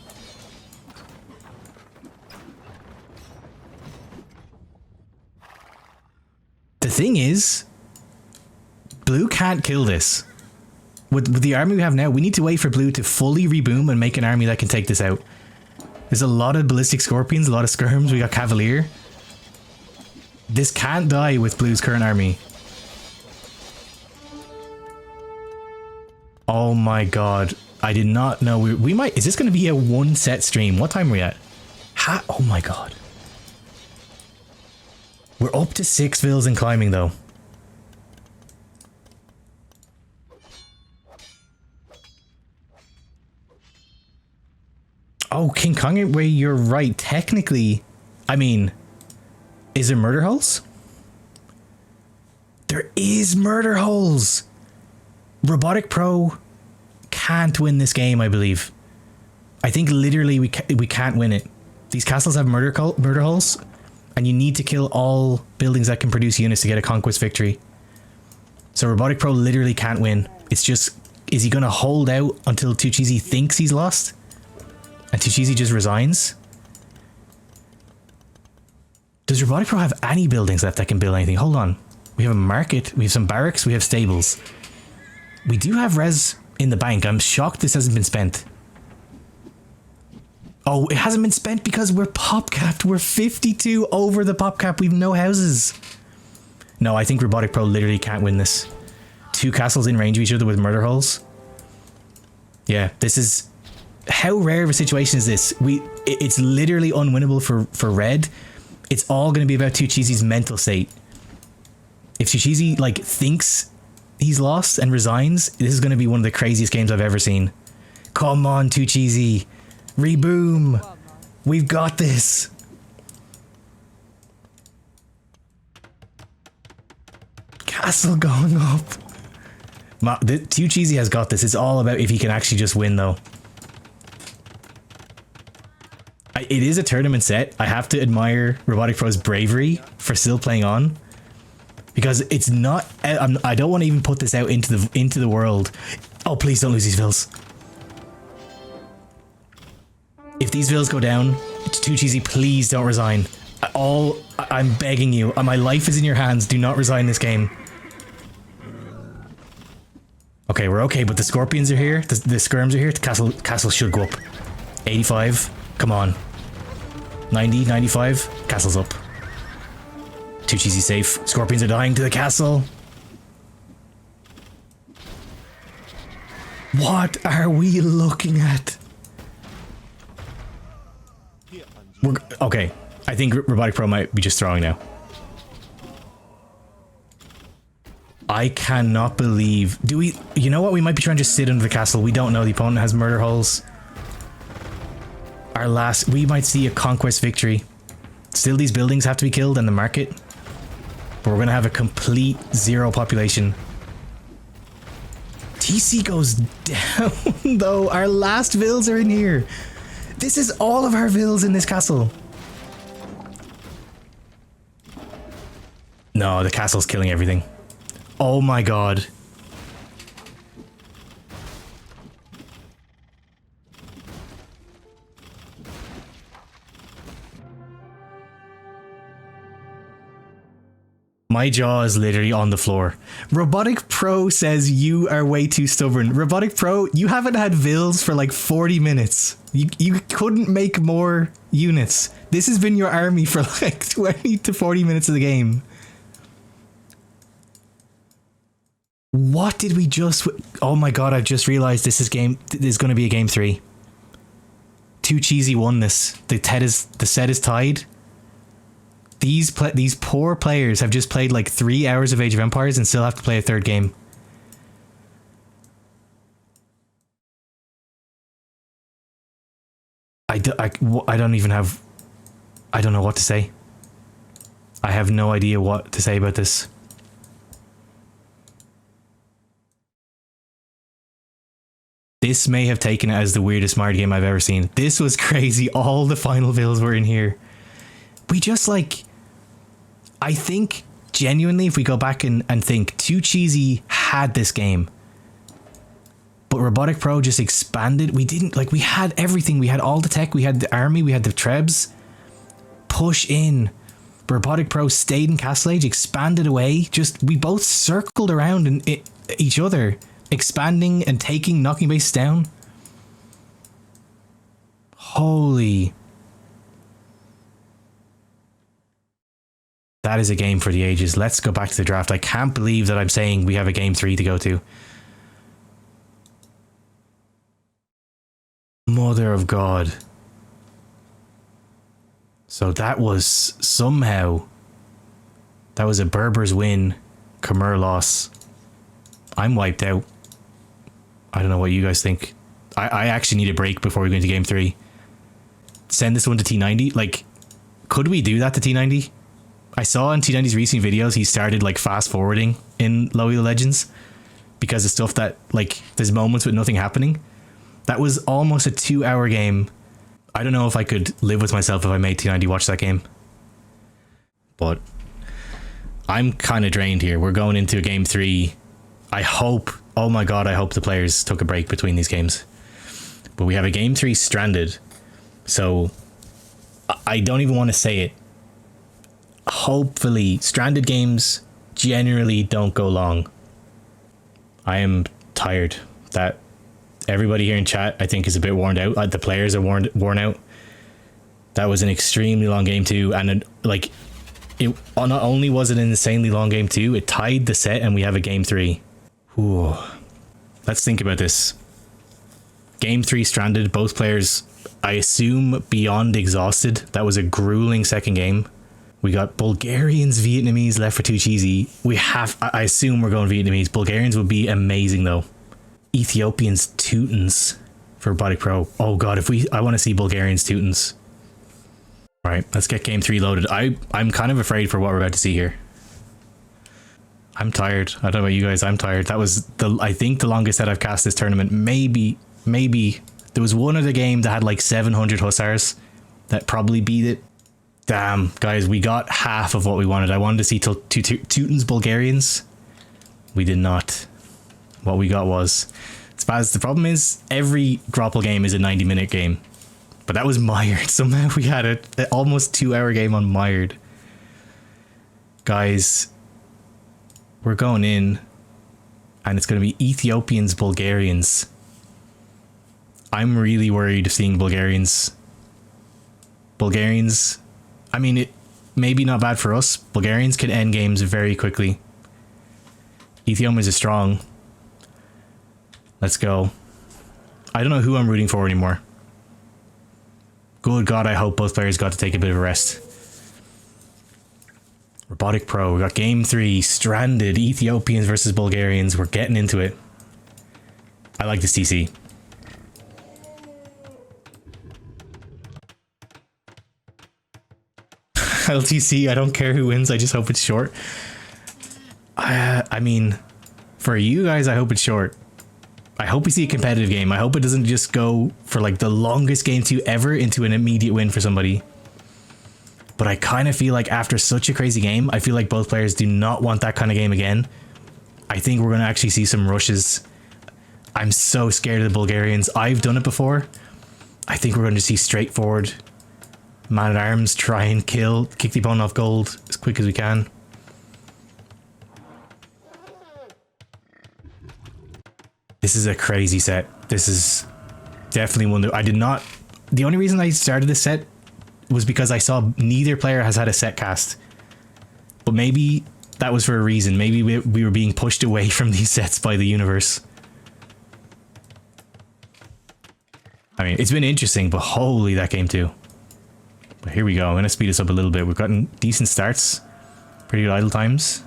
The thing is, blue can't kill this. With the army we have now, we need to wait for blue to fully reboom and make an army that can take this out. There's a lot of ballistic scorpions, a lot of skirms, we got cavalier. This can't die with blue's current army. Oh my god, I did not know we might... Is this going to be a 1 set stream? What time are we at? Oh my god. We're up to 6 vills and climbing though. Oh, King Kong, where you're right. Technically, I mean, is there murder holes? There is murder holes. RoboticPro can't win this game, I believe. I think literally we can't win it. These castles have murder holes, and you need to kill all buildings that can produce units to get a conquest victory. So RoboticPro literally can't win. It's just, is he going to hold out until 2cheasy thinks he's lost? And 2cheasy just resigns? Does RoboticPro have any buildings left that can build anything? Hold on. We have a market, we have some barracks, we have stables. We do have res in the bank. I'm shocked this hasn't been spent. Oh, it hasn't been spent because we're pop capped. We're 52 over the pop cap. We've no houses. No, I think RoboticPro literally can't win this. 2 castles in range of each other with murder holes. Yeah, this is... How rare of a situation is this? It's literally unwinnable for red. It's all going to be about 2cheasy's mental state. If 2cheasy like thinks he's lost and resigns, this is going to be one of the craziest games I've ever seen. Come on, 2cheasy. Reboom. We've got this. Castle going up. 2cheasy has got this. It's all about if he can actually just win though. It is a tournament set. I have to admire RoboticPro's bravery for still playing on, because it's not. I don't want to even put this out into the world. Oh, please don't lose these vills. If these vills go down, 2cheasy, please don't resign. I'm begging you. My life is in your hands. Do not resign this game. Okay, we're okay, but the scorpions are here. The skirms are here. The castle should go up. 85. Come on. 90, 95. Castle's up. 2cheasy safe. Scorpions are dying to the castle. What are we looking at? Okay. I think RoboticPro might be just throwing now. I cannot believe... Do we... You know what? We might be trying to sit under the castle. We don't know. The opponent has murder holes. Our last... We might see a conquest victory. Still, these buildings have to be killed in the market. But we're going to have a complete 0 population. TC goes down, though. Our last vills are in here. This is all of our vills in this castle. No, the castle's killing everything. Oh my god. My jaw is literally on the floor. RoboticPro says you are way too stubborn. RoboticPro, you haven't had vills for like 40 minutes. You couldn't make more units. This has been your army for like 20 to 40 minutes of the game. What did we just... Oh my god, I've just realized this is going to be a game 3. 2cheasy won this. The set is tied. These poor players have just played like 3 hours of Age of Empires and still have to play a third game. I don't even have... I don't know what to say. I have no idea what to say about this. This may have taken it as the weirdest Mario game I've ever seen. This was crazy. All the final bills were in here. We just like... I think, genuinely, if we go back and think, 2cheasy had this game. But RoboticPro just expanded. We didn't... Like, we had everything. We had all the tech. We had the army. We had the trebs. Push in. RoboticPro stayed in Castle Age, expanded away. Just, we both circled around and each other, expanding and taking, knocking bases down. Holy. That is a game for the ages. Let's go back to the draft. I can't believe that I'm saying we have a game 3 to go to. Mother of God. So that was somehow... That was a Berbers win. Khmer loss. I'm wiped out. I don't know what you guys think. I actually need a break before we go into game 3. Send this one to T90. Like, could we do that to T90? I saw in T90's recent videos he started like fast forwarding in Low Elo Legends because of stuff that, like, there's moments with nothing happening. That was almost a 2-hour game. I don't know if I could live with myself if I made T90 watch that game. But I'm kind of drained here. We're going into a game 3. I hope, oh my God, I hope the players took a break between these games. But we have a game 3 stranded. So I don't even want to say it. Hopefully, stranded games generally don't go long. I am tired. That everybody here in chat, I think, is a bit worn out. The players are worn out. That was an extremely long game too, and like, it not only was it an insanely long game too, it tied the set, and we have a game 3. Ooh. Let's think about this. Game 3 stranded. Both players, I assume, beyond exhausted. That was a grueling second game. We got Bulgarians, Vietnamese left for 2cheasy. We have, I assume we're going Vietnamese. Bulgarians would be amazing though. Ethiopians, Teutons for RoboticPro. Oh God, I want to see Bulgarians, Teutons. All right, let's get game 3 loaded. I'm kind of afraid for what we're about to see here. I'm tired. I don't know about you guys. I'm tired. That was I think the longest that I've cast this tournament. Maybe there was one other game that had like 700 hussars that probably beat it. Damn, guys, we got half of what we wanted. I wanted to see Teutons, Bulgarians. We did not. What we got was Spaz. The problem is every Grapple game is a 90-minute game, but that was mired. Somehow we had an almost 2-hour game on mired. Guys, we're going in, and it's going to be Ethiopians, Bulgarians. I'm really worried of seeing Bulgarians. Bulgarians, I mean, it maybe not bad for us. Bulgarians can end games very quickly. Ethiopians are strong. Let's go. I don't know who I'm rooting for anymore. Good God, I hope both players got to take a bit of a rest. RoboticPro, we got game 3, stranded, Ethiopians versus Bulgarians. We're getting into it. I like this TC. LTC, I don't care who wins, I just hope it's short. I mean, for you guys, I hope it's short. I hope we see a competitive game. I hope it doesn't just go for like the longest game 2 ever into an immediate win for somebody. But I kind of feel like after such a crazy game, I feel like both players do not want that kind of game again. I think we're going to actually see some rushes. I'm so scared of the Bulgarians. I've done it before. I think we're going to see straightforward man-at-arms, try and kick the opponent off gold as quick as we can. This is a crazy set. This is definitely one that I did not... The only reason I started this set was because I saw neither player has had a set cast. But maybe that was for a reason. Maybe we were being pushed away from these sets by the universe. I mean, it's been interesting, but holy, that game too. But here we go. I'm going to speed this up a little bit. We've gotten decent starts. Pretty good idle times.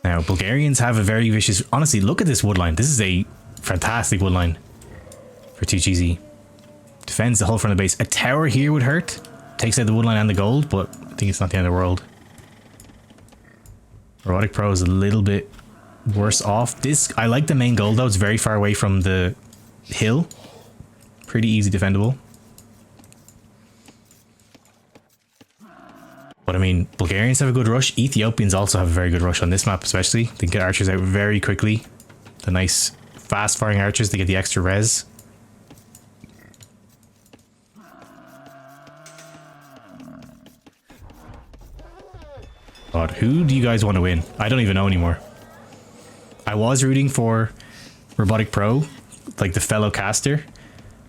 Now, Bulgarians have a very vicious... Honestly, look at this woodline. This is a fantastic woodline for 2cheasy. Defends the whole front of the base. A tower here would hurt. Takes out the woodline and the gold, but I think it's not the end of the world. RoboticPro is a little bit worse off. This, I like the main gold though. It's very far away from the hill. Pretty easy defendable. But I mean, Bulgarians have a good rush. Ethiopians also have a very good rush on this map especially. They can get archers out very quickly. The nice fast firing archers, they get the extra res. God, who do you guys want to win? I don't even know anymore. I was rooting for RoboticPro, like the fellow caster,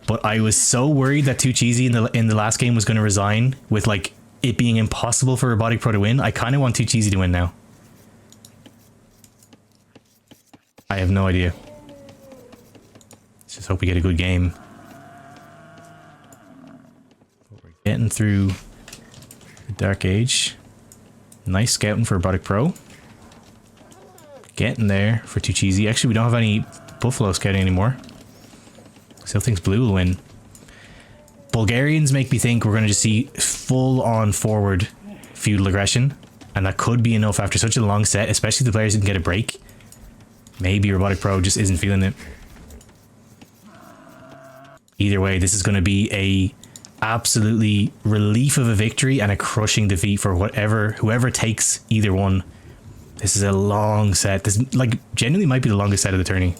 but I was so worried that 2cheasy in the last game was going to resign with like it being impossible for RoboticPro to win. I kind of want 2cheasy to win now. I have no idea. Let's just hope we get a good game. We're getting through the Dark Age. Nice scouting for RoboticPro. Getting there for 2cheasy. Actually, we don't have any Buffalo scouting anymore. Still thinks blue will win. Bulgarians make me think we're going to just see full-on forward feudal aggression. And that could be enough after such a long set, especially if the players didn't get a break. Maybe RoboticPro just isn't feeling it. Either way, this is going to be a absolutely relief of a victory and a crushing defeat for whoever takes either one. This is a long set. This like genuinely might be the longest set of the tourney.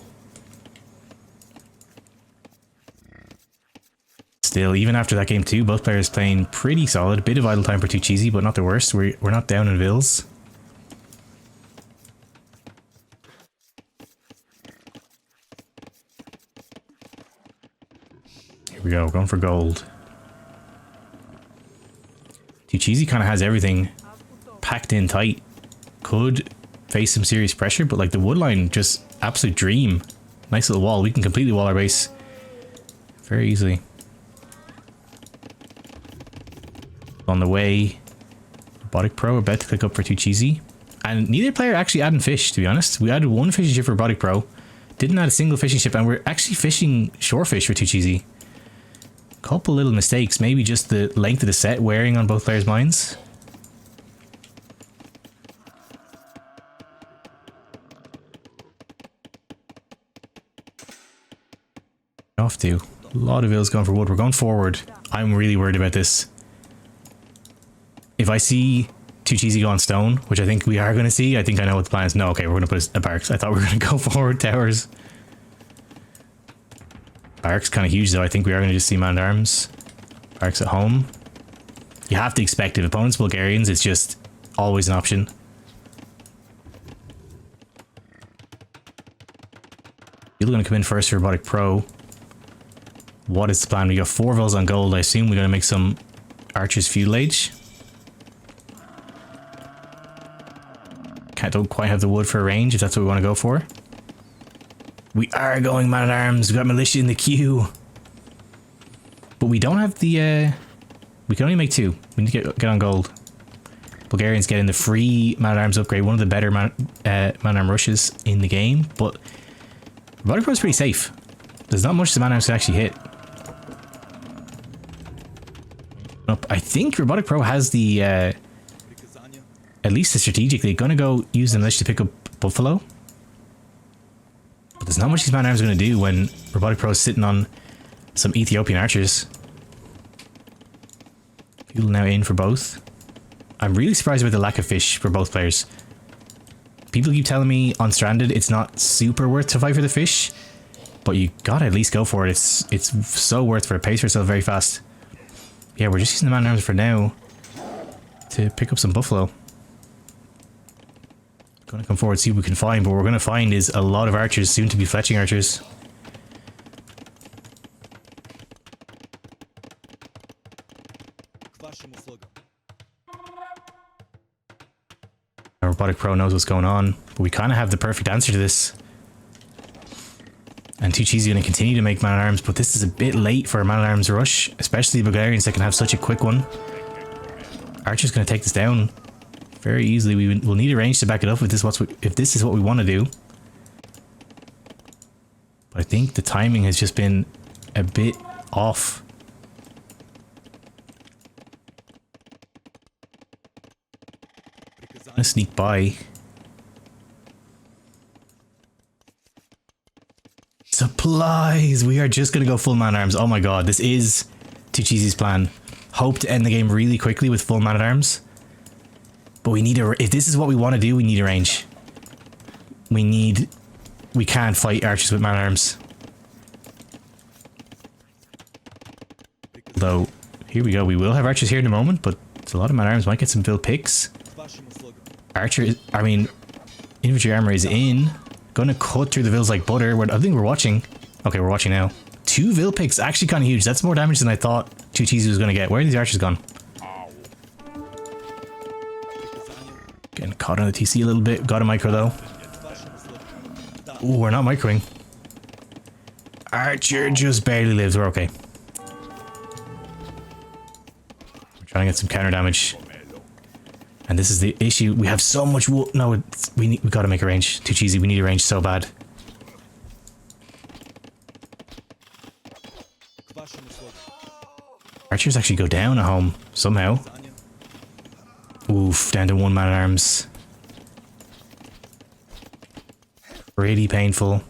Still, even after that game too, both players playing pretty solid. Bit of idle time for 2cheasy, but not the worst. We're not down in vills. Here we go, going for gold. 2cheasy kind of has everything packed in tight. Could face some serious pressure, but like the woodline, just absolute dream. Nice little wall. We can completely wall our base very easily. On the way, RoboticPro about to click up for 2cheasy. And neither player actually adding fish, to be honest. We added one fishing ship for RoboticPro. Didn't add a single fishing ship, and we're actually fishing shorefish for 2cheasy. Couple little mistakes. Maybe just the length of the set wearing on both players' minds. Off to. A lot of ills going for wood. We're going forward. I'm really worried about this. If I see 2cheasy go on stone, which I think we are going to see, I think I know what the plan is. No, okay, we're going to put a barracks. I thought we were going to go forward towers. Barracks kind of huge though. I think we are going to just see man-at-arms. Barracks at home. You have to expect if opponents Bulgarians, it's just always an option. You're going to come in first for RoboticPro. What is the plan? We got 4 vills on gold. I assume we're going to make some archers feudal age. Don't quite have the wood for a range if that's what we want to go for. We are going man-at-arms. We got militia in the queue. But we don't have the... we can only make 2. We need to get on gold. Bulgarians getting the free man-at-arms upgrade. One of the better man-at-arm rushes in the game. But RoboticPro is pretty safe. There's not much the man-at-arms can actually hit. I think RoboticPro has the... at least strategically, gonna go use the militia to pick up Buffalo. But there's not much these man-at-arms are gonna do when RoboticPro is sitting on some Ethiopian archers. People now in for both. I'm really surprised about the lack of fish for both players. People keep telling me on Stranded it's not super worth to fight for the fish, but you gotta at least go for it. It's so worth for it. Pace yourself very fast. Yeah, we're just using the man-at-arms for now to pick up some Buffalo. Gonna come forward, see what we can find, but what we're gonna find is a lot of archers, soon to be fletching archers. Our RoboticPro knows what's going on, but we kind of have the perfect answer to this. And 2cheasy going to continue to make man-at-arms, but this is a bit late for a man-at-arms rush, especially the Bulgarians that can have such a quick one. Archer's going to take this down very easily. We'll need a range to back it up if this is what we want to do. But I think the timing has just been a bit off. I'm going to sneak by. Supplies! We are just going to go full man-at-arms. Oh my god, this is 2cheasy's plan. Hope to end the game really quickly with full man-at-arms. But we need if this is what we want to do, we need a range. We can't fight archers with man-at-arms. Though, here we go. We will have archers here in a moment, but it's a lot of man-at-arms. Might get some build picks. Infantry armor is in. Gonna cut through the vills like butter. I think we're watching. Okay, we're watching now. 2 vil picks, actually kind of huge. That's more damage than I thought 2cheasy was gonna get. Where are these archers gone? Getting caught on the TC a little bit. Got a micro though. Ooh, we're not microing. Archer just barely lives. We're okay. We're trying to get some counter damage. And this is the issue. We have so much wool. No, we gotta make a range. 2cheasy, we need a range so bad. Archers actually go down at home somehow. Oof, down to 1 man-at-arms. Pretty painful.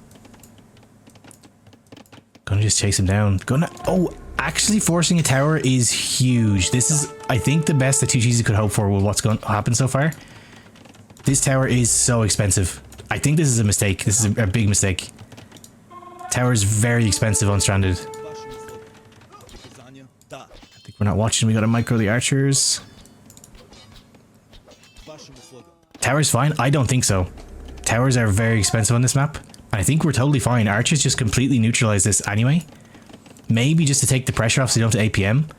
Gonna just chase him down. Oh, actually forcing a tower is huge. This is, I think, the best that 2cheasy could hope for with what's going to happen so far. This tower is so expensive. I think this is a mistake. This is a big mistake. Tower is very expensive on Stranded. I think we're not watching. We gotta micro the archers. Tower's fine? I don't think so. Towers are very expensive on this map. I think we're totally fine. Archers just completely neutralize this anyway. Maybe just to take the pressure off so you don't have to APM.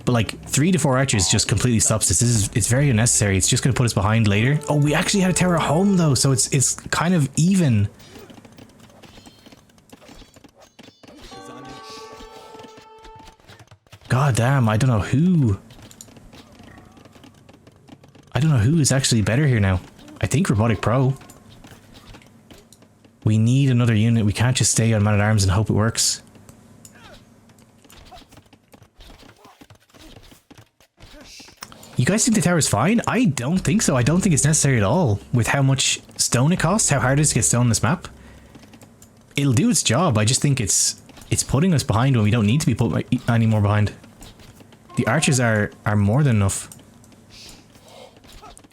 But like 3 to 4 archers just completely stops this. It's very unnecessary. It's just going to put us behind later. Oh, we actually had a tower at home though, so it's kind of even. God damn, I don't know who is actually better here now. I think RoboticPro. We need another unit. We can't just stay on man-at-arms and hope it works. You guys think the tower's fine? I don't think so. I don't think it's necessary at all. With how much stone it costs, how hard it is to get stone on this map. It'll do its job. I just think it's putting us behind when we don't need to be put any more behind. The archers are more than enough.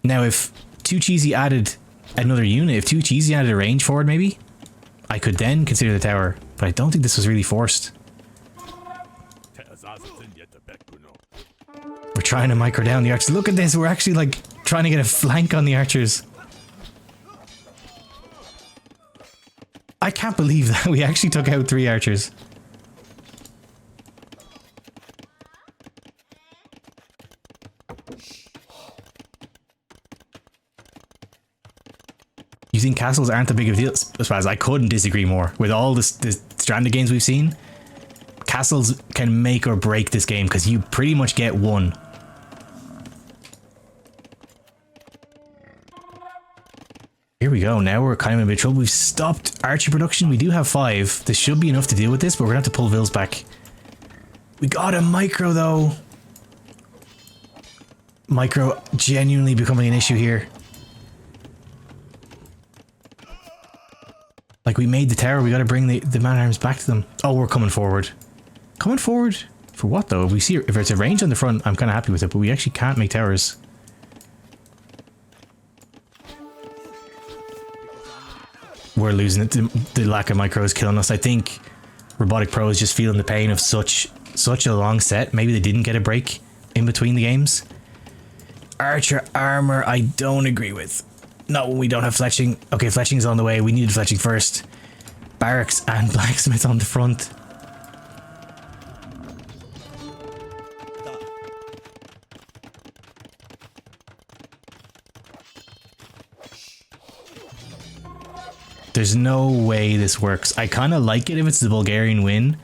Now, if 2cheasy added another unit, if 2cheasy added a range forward maybe, I could then consider the tower. But I don't think this was really forced. We're trying to micro down the archers. Look at this, we're actually like trying to get a flank on the archers. I can't believe that we actually took out 3 archers. You think castles aren't a big of a deal? As I couldn't disagree more. With all the Stranded games we've seen, castles can make or break this game because you pretty much get one. Here we go. Now we're kind of in a bit of trouble. We've stopped archer production. We do have 5. This should be enough to deal with this, but we're going to have to pull vills back. We got a micro though. Micro genuinely becoming an issue here. Like, we made the tower, we gotta bring the man-at-arms back to them. Oh, we're coming forward. Coming forward? For what though? If it's a range on the front, I'm kind of happy with it, but we actually can't make towers. We're losing it. The lack of micro is killing us. I think RoboticPro is just feeling the pain of such a long set. Maybe they didn't get a break in between the games. Archer armor, I don't agree with. No, we don't have fletching. Okay, fletching is on the way. We needed fletching first. Barracks and blacksmith on the front. There's no way this works. I kind of like it if it's the Bulgarian win.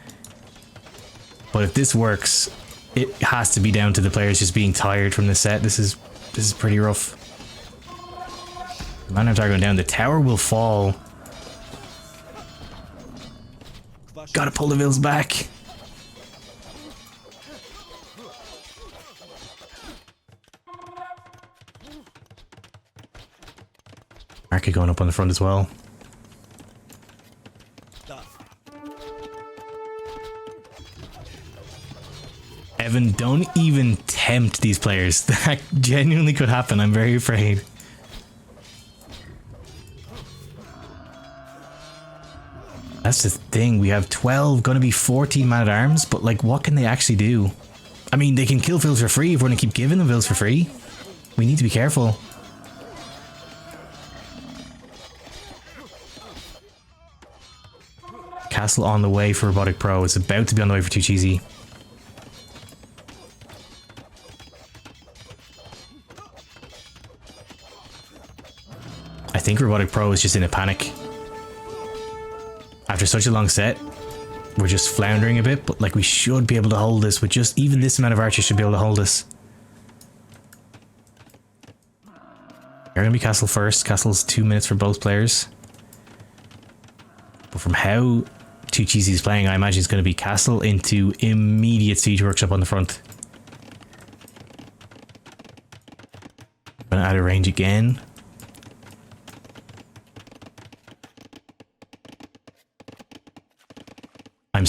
But if this works, it has to be down to the players just being tired from the set. This is pretty rough. Man-arms are going down. The tower will fall. Gotta pull the Vils back. Market going up on the front as well. Evan, don't even tempt these players. That genuinely could happen. I'm very afraid. That's the thing. We have 12, gonna be 14 man-at-arms, but like, what can they actually do? I mean, they can kill Vils for free if we're gonna keep giving them Vils for free. We need to be careful. Castle on the way for RoboticPro. It's about to be on the way for 2cheasy. I think RoboticPro is just in a panic. After such a long set, we're just floundering a bit, but like we should be able to hold this with just even this amount of archers should be able to hold this. They're going to be Castle first. Castle's 2 minutes for both players. But from how 2cheasy is playing, I imagine it's going to be Castle into immediate siege workshop on the front. Going to add a range again.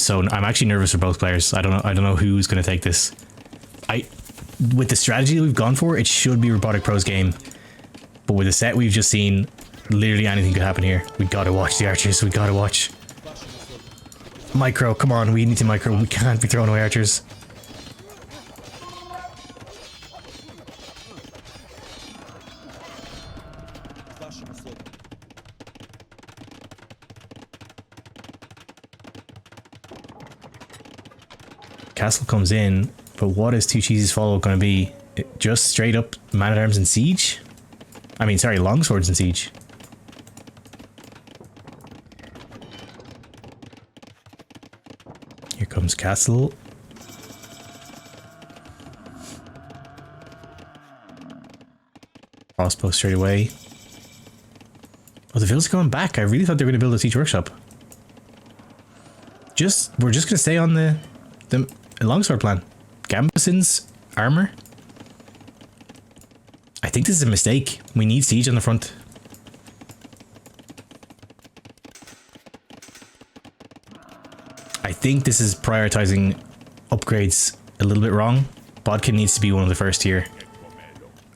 I'm actually nervous for both players. I don't know who's going to take this. With the strategy that we've gone for, it should be RoboticPro's game. But with the set we've just seen, literally anything could happen here. We gotta watch the archers. We gotta watch. Micro, come on, we need to micro. We can't be throwing away archers. Castle comes in, but what is 2cheasy's follow-up going to be? Just straight up man-at-arms and siege? I mean, sorry, longswords and siege. Here comes Castle. Crossbow straight away. Oh, the Vils are going back. I really thought they were going to build a siege workshop. We're just going to stay on the longsword plan. Gambeson's armor. I think this is a mistake. We need siege on the front. I think this is prioritizing upgrades a little bit wrong. Bodkin needs to be one of the first here.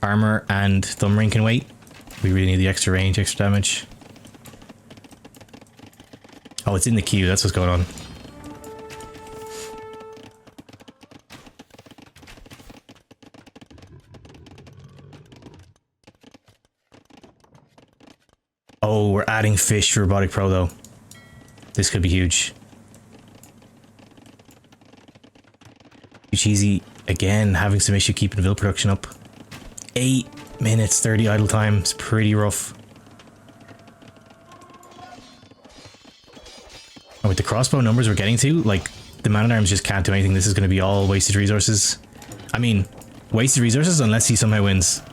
Armor and thumb ring can wait. We really need the extra range, extra damage. Oh, it's in the queue. That's what's going on. Oh, we're adding fish for RoboticPro though. This could be huge. 2cheasy again having some issue keeping Vil production up. 8 minutes 30 idle time. It's pretty rough. And with the crossbow numbers we're getting to, like, the man-at-arms just can't do anything. This is going to be all wasted resources. I mean, wasted resources unless he somehow wins.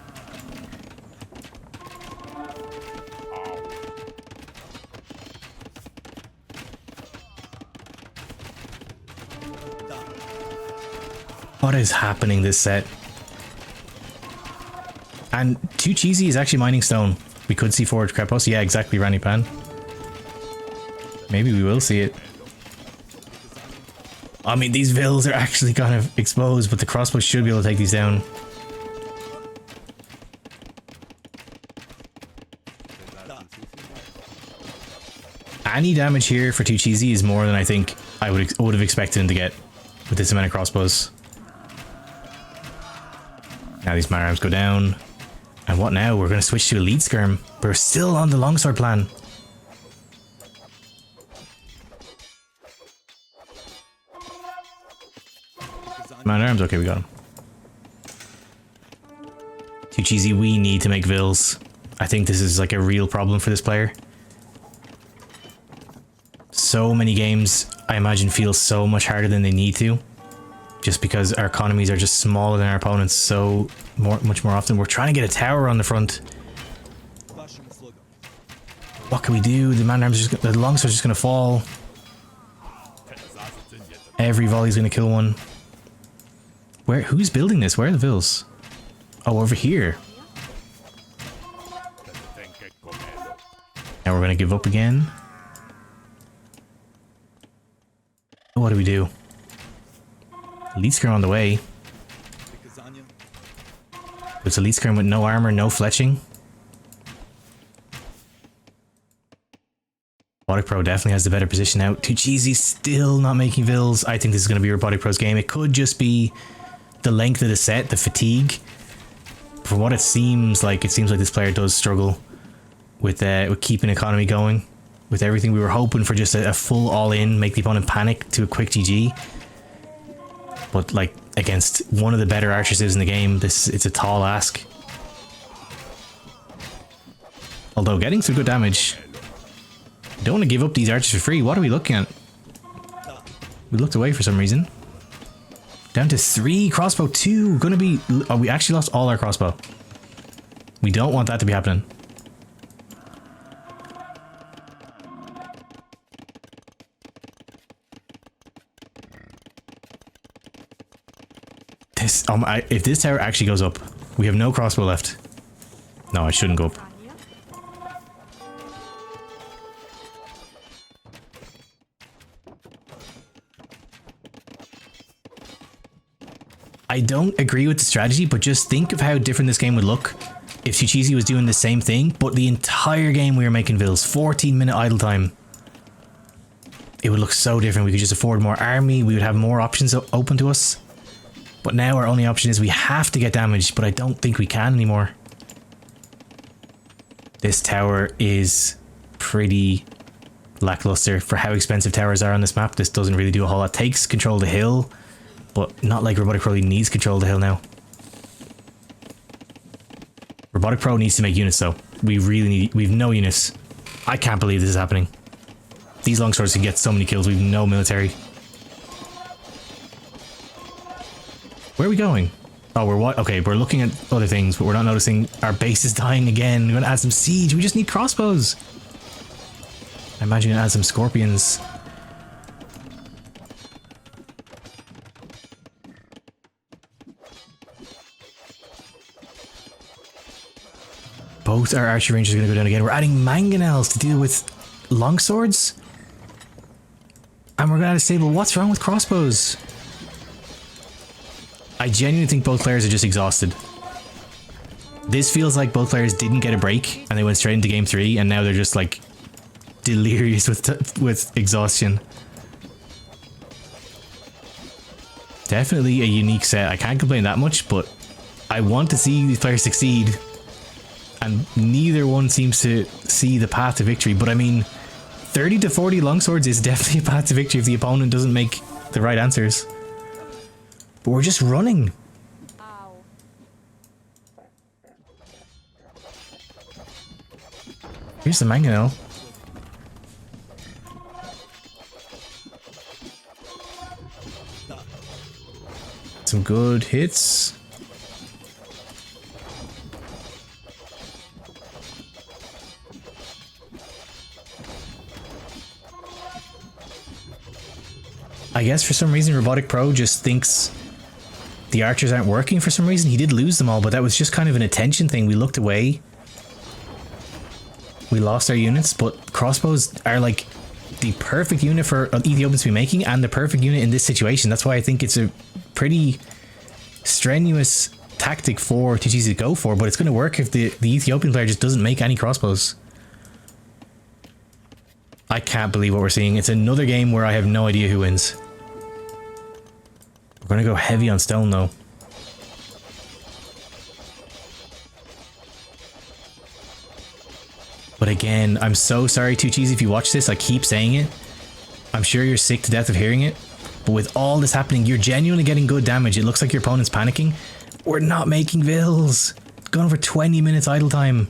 What is happening this set? And 2cheasy is actually mining stone. We could see forward Krepos. Yeah, exactly, Randy Pan. Maybe we will see it. I mean, these Vils are actually kind of exposed, but the crossbow should be able to take these down. Any damage here for 2cheasy is more than I think I would have expected him to get with this amount of crossbows. Now these man-arms go down. And what now? We're going to switch to a lead skirm. We're still on the longsword plan. Man-arms, okay, we got him. 2cheasy, we need to make Vils. I think this is like a real problem for this player. So many games, I imagine, feel so much harder than they need to. Just because our economies are just smaller than our opponents so much more often. We're trying to get a tower on the front. What can we do? The man-at-arms, the longsword's just going to fall. Every volley's going to kill one. Where? Who's building this? Where are the vills? Oh, over here. Now we're going to give up again. What do we do? Elite skirm on the way. It's elite skirm with no armor, no fletching. RoboticPro definitely has the better position now. 2cheasy still not making vills. I think this is going to be RoboticPro's game. It could just be the length of the set, the fatigue. From what it seems like this player does struggle with keeping economy going. With everything, we were hoping for just a full all-in, make the opponent panic to a quick GG. But like against one of the better archers in the game, it's a tall ask. Although getting some good damage. Don't want to give up these archers for free. What are we looking at? We looked away for some reason. Down to 3, crossbow 2. Gonna be... Oh, we actually lost all our crossbow. We don't want that to be happening. If this tower actually goes up, we have no crossbow left. No, I shouldn't go up. I don't agree with the strategy, but just think of how different this game would look if 2cheasy was doing the same thing, but the entire game we were making vills. 14-minute idle time. It would look so different. We could just afford more army. We would have more options open to us. But now our only option is we have to get damaged, but I don't think we can anymore. This tower is pretty lackluster for how expensive towers are on this map. This doesn't really do a whole lot. Takes control of the hill, but not like RoboticPro needs control of the hill now. RoboticPro needs to make units though. We really need... We've no units. I can't believe this is happening. These longswords can get so many kills. We've no military. Where are we going? Oh, we're what? Okay, we're looking at other things, but we're not noticing our base is dying again. We're gonna add some siege. We just need crossbows. I imagine gonna add some scorpions. Both our archery rangers are gonna go down again. We're adding mangonels to deal with longswords. And we're gonna add a stable. What's wrong with crossbows? I genuinely think both players are just exhausted. This feels like both players didn't get a break and they went straight into game 3 and now they're just like delirious with exhaustion. Definitely a unique set. I can't complain that much, but I want to see these players succeed and neither one seems to see the path to victory. But I mean, 30 to 40 longswords is definitely a path to victory if the opponent doesn't make the right answers. But we're just running. Ow. Here's the mangonel. Some good hits. I guess for some reason RoboticPro just thinks the archers aren't working for some reason. He did lose them all, but that was just kind of an attention thing. We looked away. We lost our units, but crossbows are like the perfect unit for Ethiopians to be making and the perfect unit in this situation. That's why I think it's a pretty strenuous tactic for 2cheasy to go for, but it's going to work if the Ethiopian player just doesn't make any crossbows. I can't believe what we're seeing. It's another game where I have no idea who wins. We're going to go heavy on stone though. But again, I'm so sorry 2cheasy if you watch this. I keep saying it. I'm sure you're sick to death of hearing it. But with all this happening, you're genuinely getting good damage. It looks like your opponent's panicking. We're not making vills. Going for 20 minutes idle time.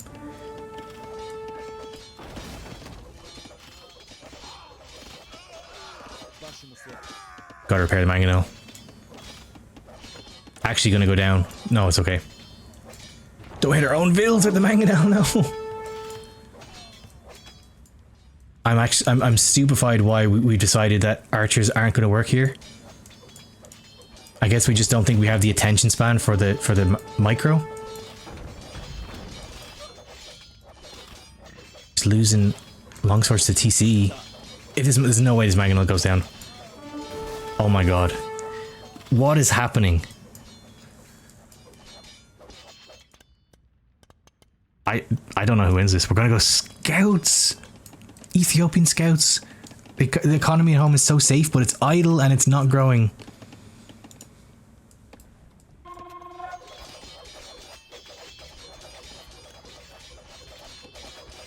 Gotta repair the mangonel. Actually gonna go down. No, it's okay. Don't hit our own vills with the mangonel, no. I'm stupefied why we decided that archers aren't gonna work here. I guess we just don't think we have the attention span for the micro. Just losing longswords to TC. If there's no way this mangonel goes down. Oh my god. What is happening? I don't know who wins this. We're gonna go scouts. Ethiopian scouts. The economy at home is so safe, but it's idle and it's not growing.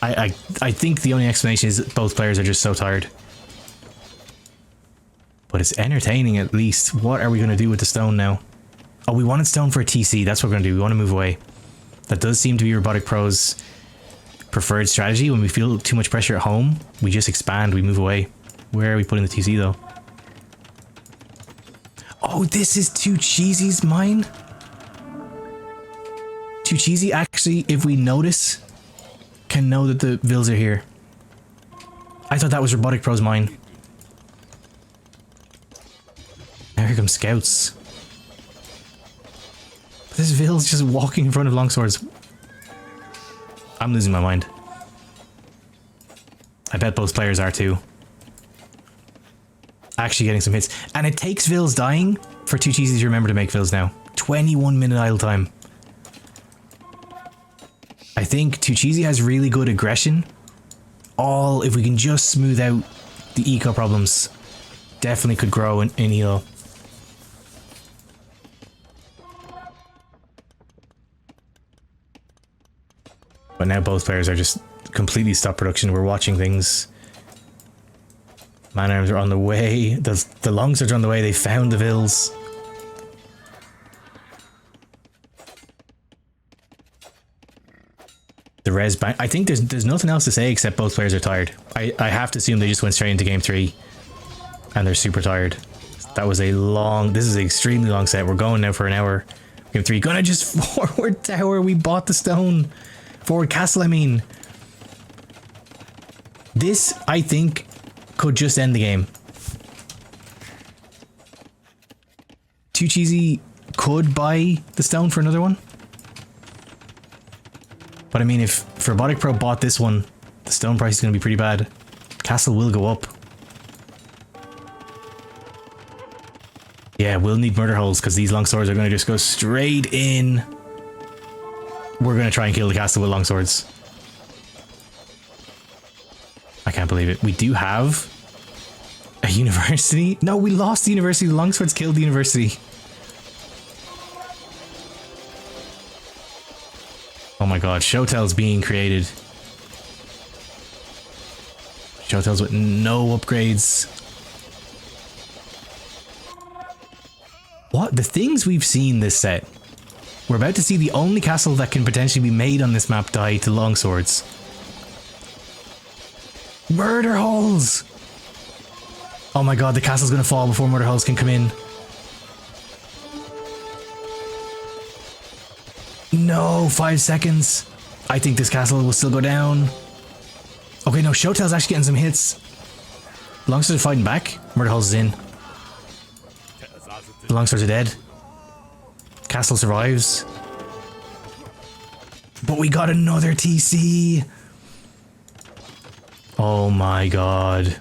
I think the only explanation is that both players are just so tired. But it's entertaining at least. What are we going to do with the stone now? Oh, we wanted stone for a TC. That's what we're going to do. We want to move away. That does seem to be RoboticPro's preferred strategy. When we feel too much pressure at home, we just expand, we move away. Where are we putting the TC though? Oh, this is 2cheasy's mine? 2cheasy actually, if we notice, can know that the vills are here. I thought that was RoboticPro's mine. Now here comes scouts. This vill's just walking in front of longswords. I'm losing my mind. I bet both players are too. Actually getting some hits. And it takes vills dying for 2cheasy to remember to make vills now. 21-minute idle time. I think 2cheasy has really good aggression. If we can just smooth out the eco problems, definitely could grow in heal. But now both players are just completely stopped production. We're watching things. Man arms are on the way. The longswords are on the way. They found the vills. The res bank. I think there's nothing else to say except both players are tired. I have to assume they just went straight into game 3. And they're super tired. That was this is an extremely long set. We're going now for an hour. Game 3. Gonna just forward tower. We bought the stone. Forward castle, I mean. This, I think, could just end the game. 2cheasy could buy the stone for another one. But I mean, if RoboticPro bought this one, the stone price is going to be pretty bad. Castle will go up. Yeah, we'll need murder holes because these longswords are going to just go straight in. We're going to try and kill the castle with longswords. I can't believe it. We do have a university. No, we lost the university. The longswords killed the university. Oh my god, Showtel's being created. Showtel's with no upgrades. What? The things we've seen this set. We're about to see the only castle that can potentially be made on this map die to longswords. Murder holes! Oh my god, the castle's gonna fall before murder holes can come in. No, 5 seconds. I think this castle will still go down. Okay, no, Showtel's actually getting some hits. Longswords are fighting back. Murder holes is in. The longswords are dead. Castle survives. But we got another TC. Oh my god.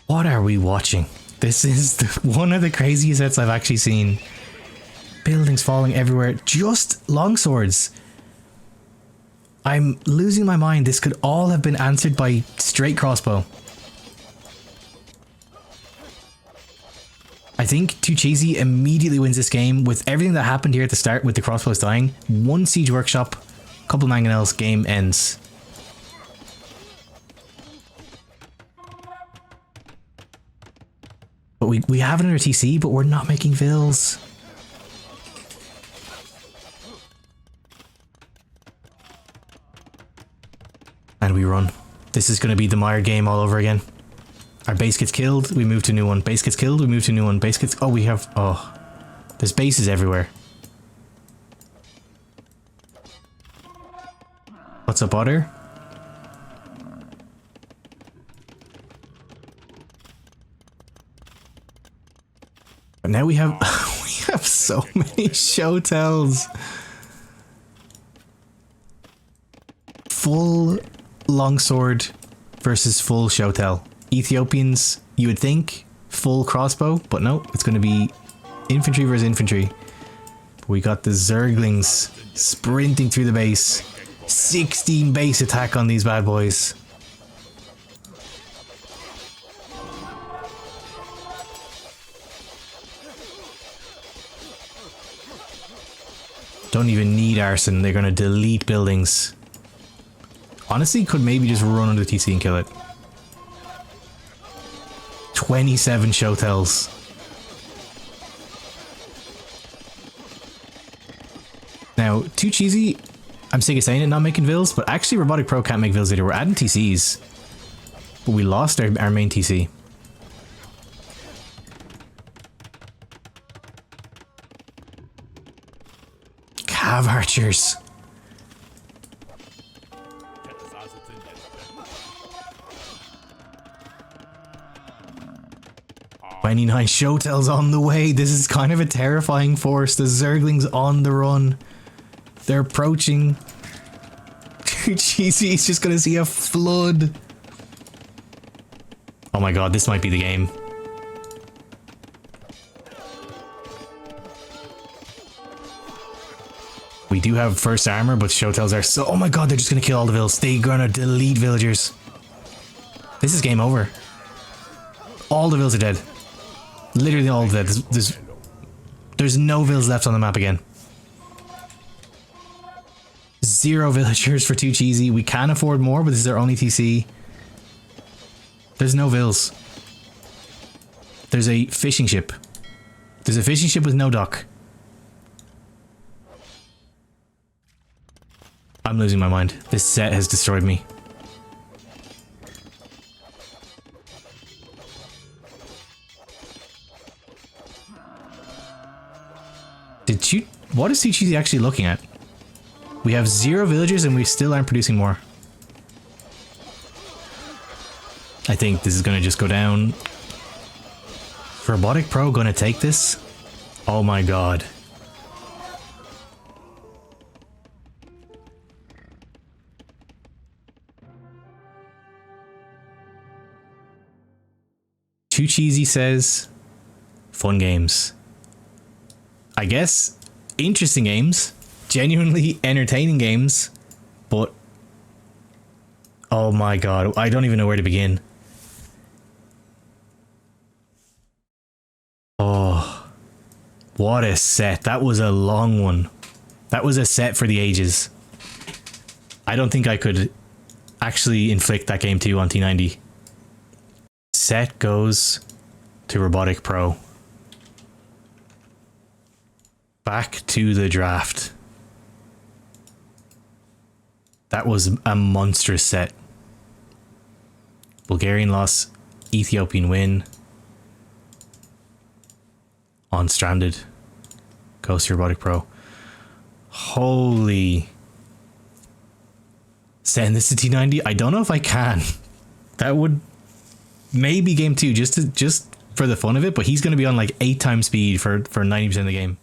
What are we watching? This is one of the craziest sets I've actually seen. Buildings falling everywhere. Just longswords. I'm losing my mind. This could all have been answered by straight crossbow. I think 2cheasy immediately wins this game with everything that happened here at the start with the crossbows dying. One siege workshop, couple mangonels, game ends. But we have another TC, but we're not making vills. And we run. This is going to be the Mired game all over again. Our base gets killed, we move to a new one. Base gets killed, we move to a new one. Base gets... Oh, we have... Oh. There's bases everywhere. What's up, Otter? But now we have... we have so many showtells. Full longsword versus full showtell. Ethiopians, you would think, full crossbow, but no, it's going to be infantry versus infantry. We got the Zerglings sprinting through the base. 16 base attack on these bad boys. Don't even need arson, they're going to delete buildings. Honestly, could maybe just run under the TC and kill it. 27 showtells. Now, 2cheasy, I'm sick of saying it, not making vills, but actually RoboticPro can't make vills either. We're adding TCs, but we lost our main TC. Cav archers. 29 showtells on the way. This is kind of a terrifying force. The Zerglings on the run. They're approaching. 2cheasy is just gonna see a flood. Oh my god, this might be the game. We do have first armor, but showtells are so... Oh my god, they're just gonna kill all the vills. They're gonna delete villagers. This is game over. All the vills are dead. Literally all dead. There's no vills left on the map again. 0 villagers for 2cheasy. We can afford more, but this is our only TC. There's no vills. There's a fishing ship. There's a fishing ship with no dock. I'm losing my mind. This set has destroyed me. What is 2cheasy actually looking at? We have 0 villagers and we still aren't producing more. I think this is gonna just go down. RoboticPro gonna take this? Oh my god. Too cheesy says, fun games. I guess interesting games, genuinely entertaining games, but oh my god, I don't even know where to begin. Oh, what a set. That was a long one. That was a set for the ages. I don't think I could actually inflict that game 2 on T90. Set goes to RoboticPro. Back to the draft. That was a monstrous set. Bulgarian loss, Ethiopian win. On Stranded. Goes to RoboticPro. Holy. Send this to T90? I don't know if I can. That would maybe game 2 just for the fun of it, but he's going to be on like 8 times speed for 90% of the game.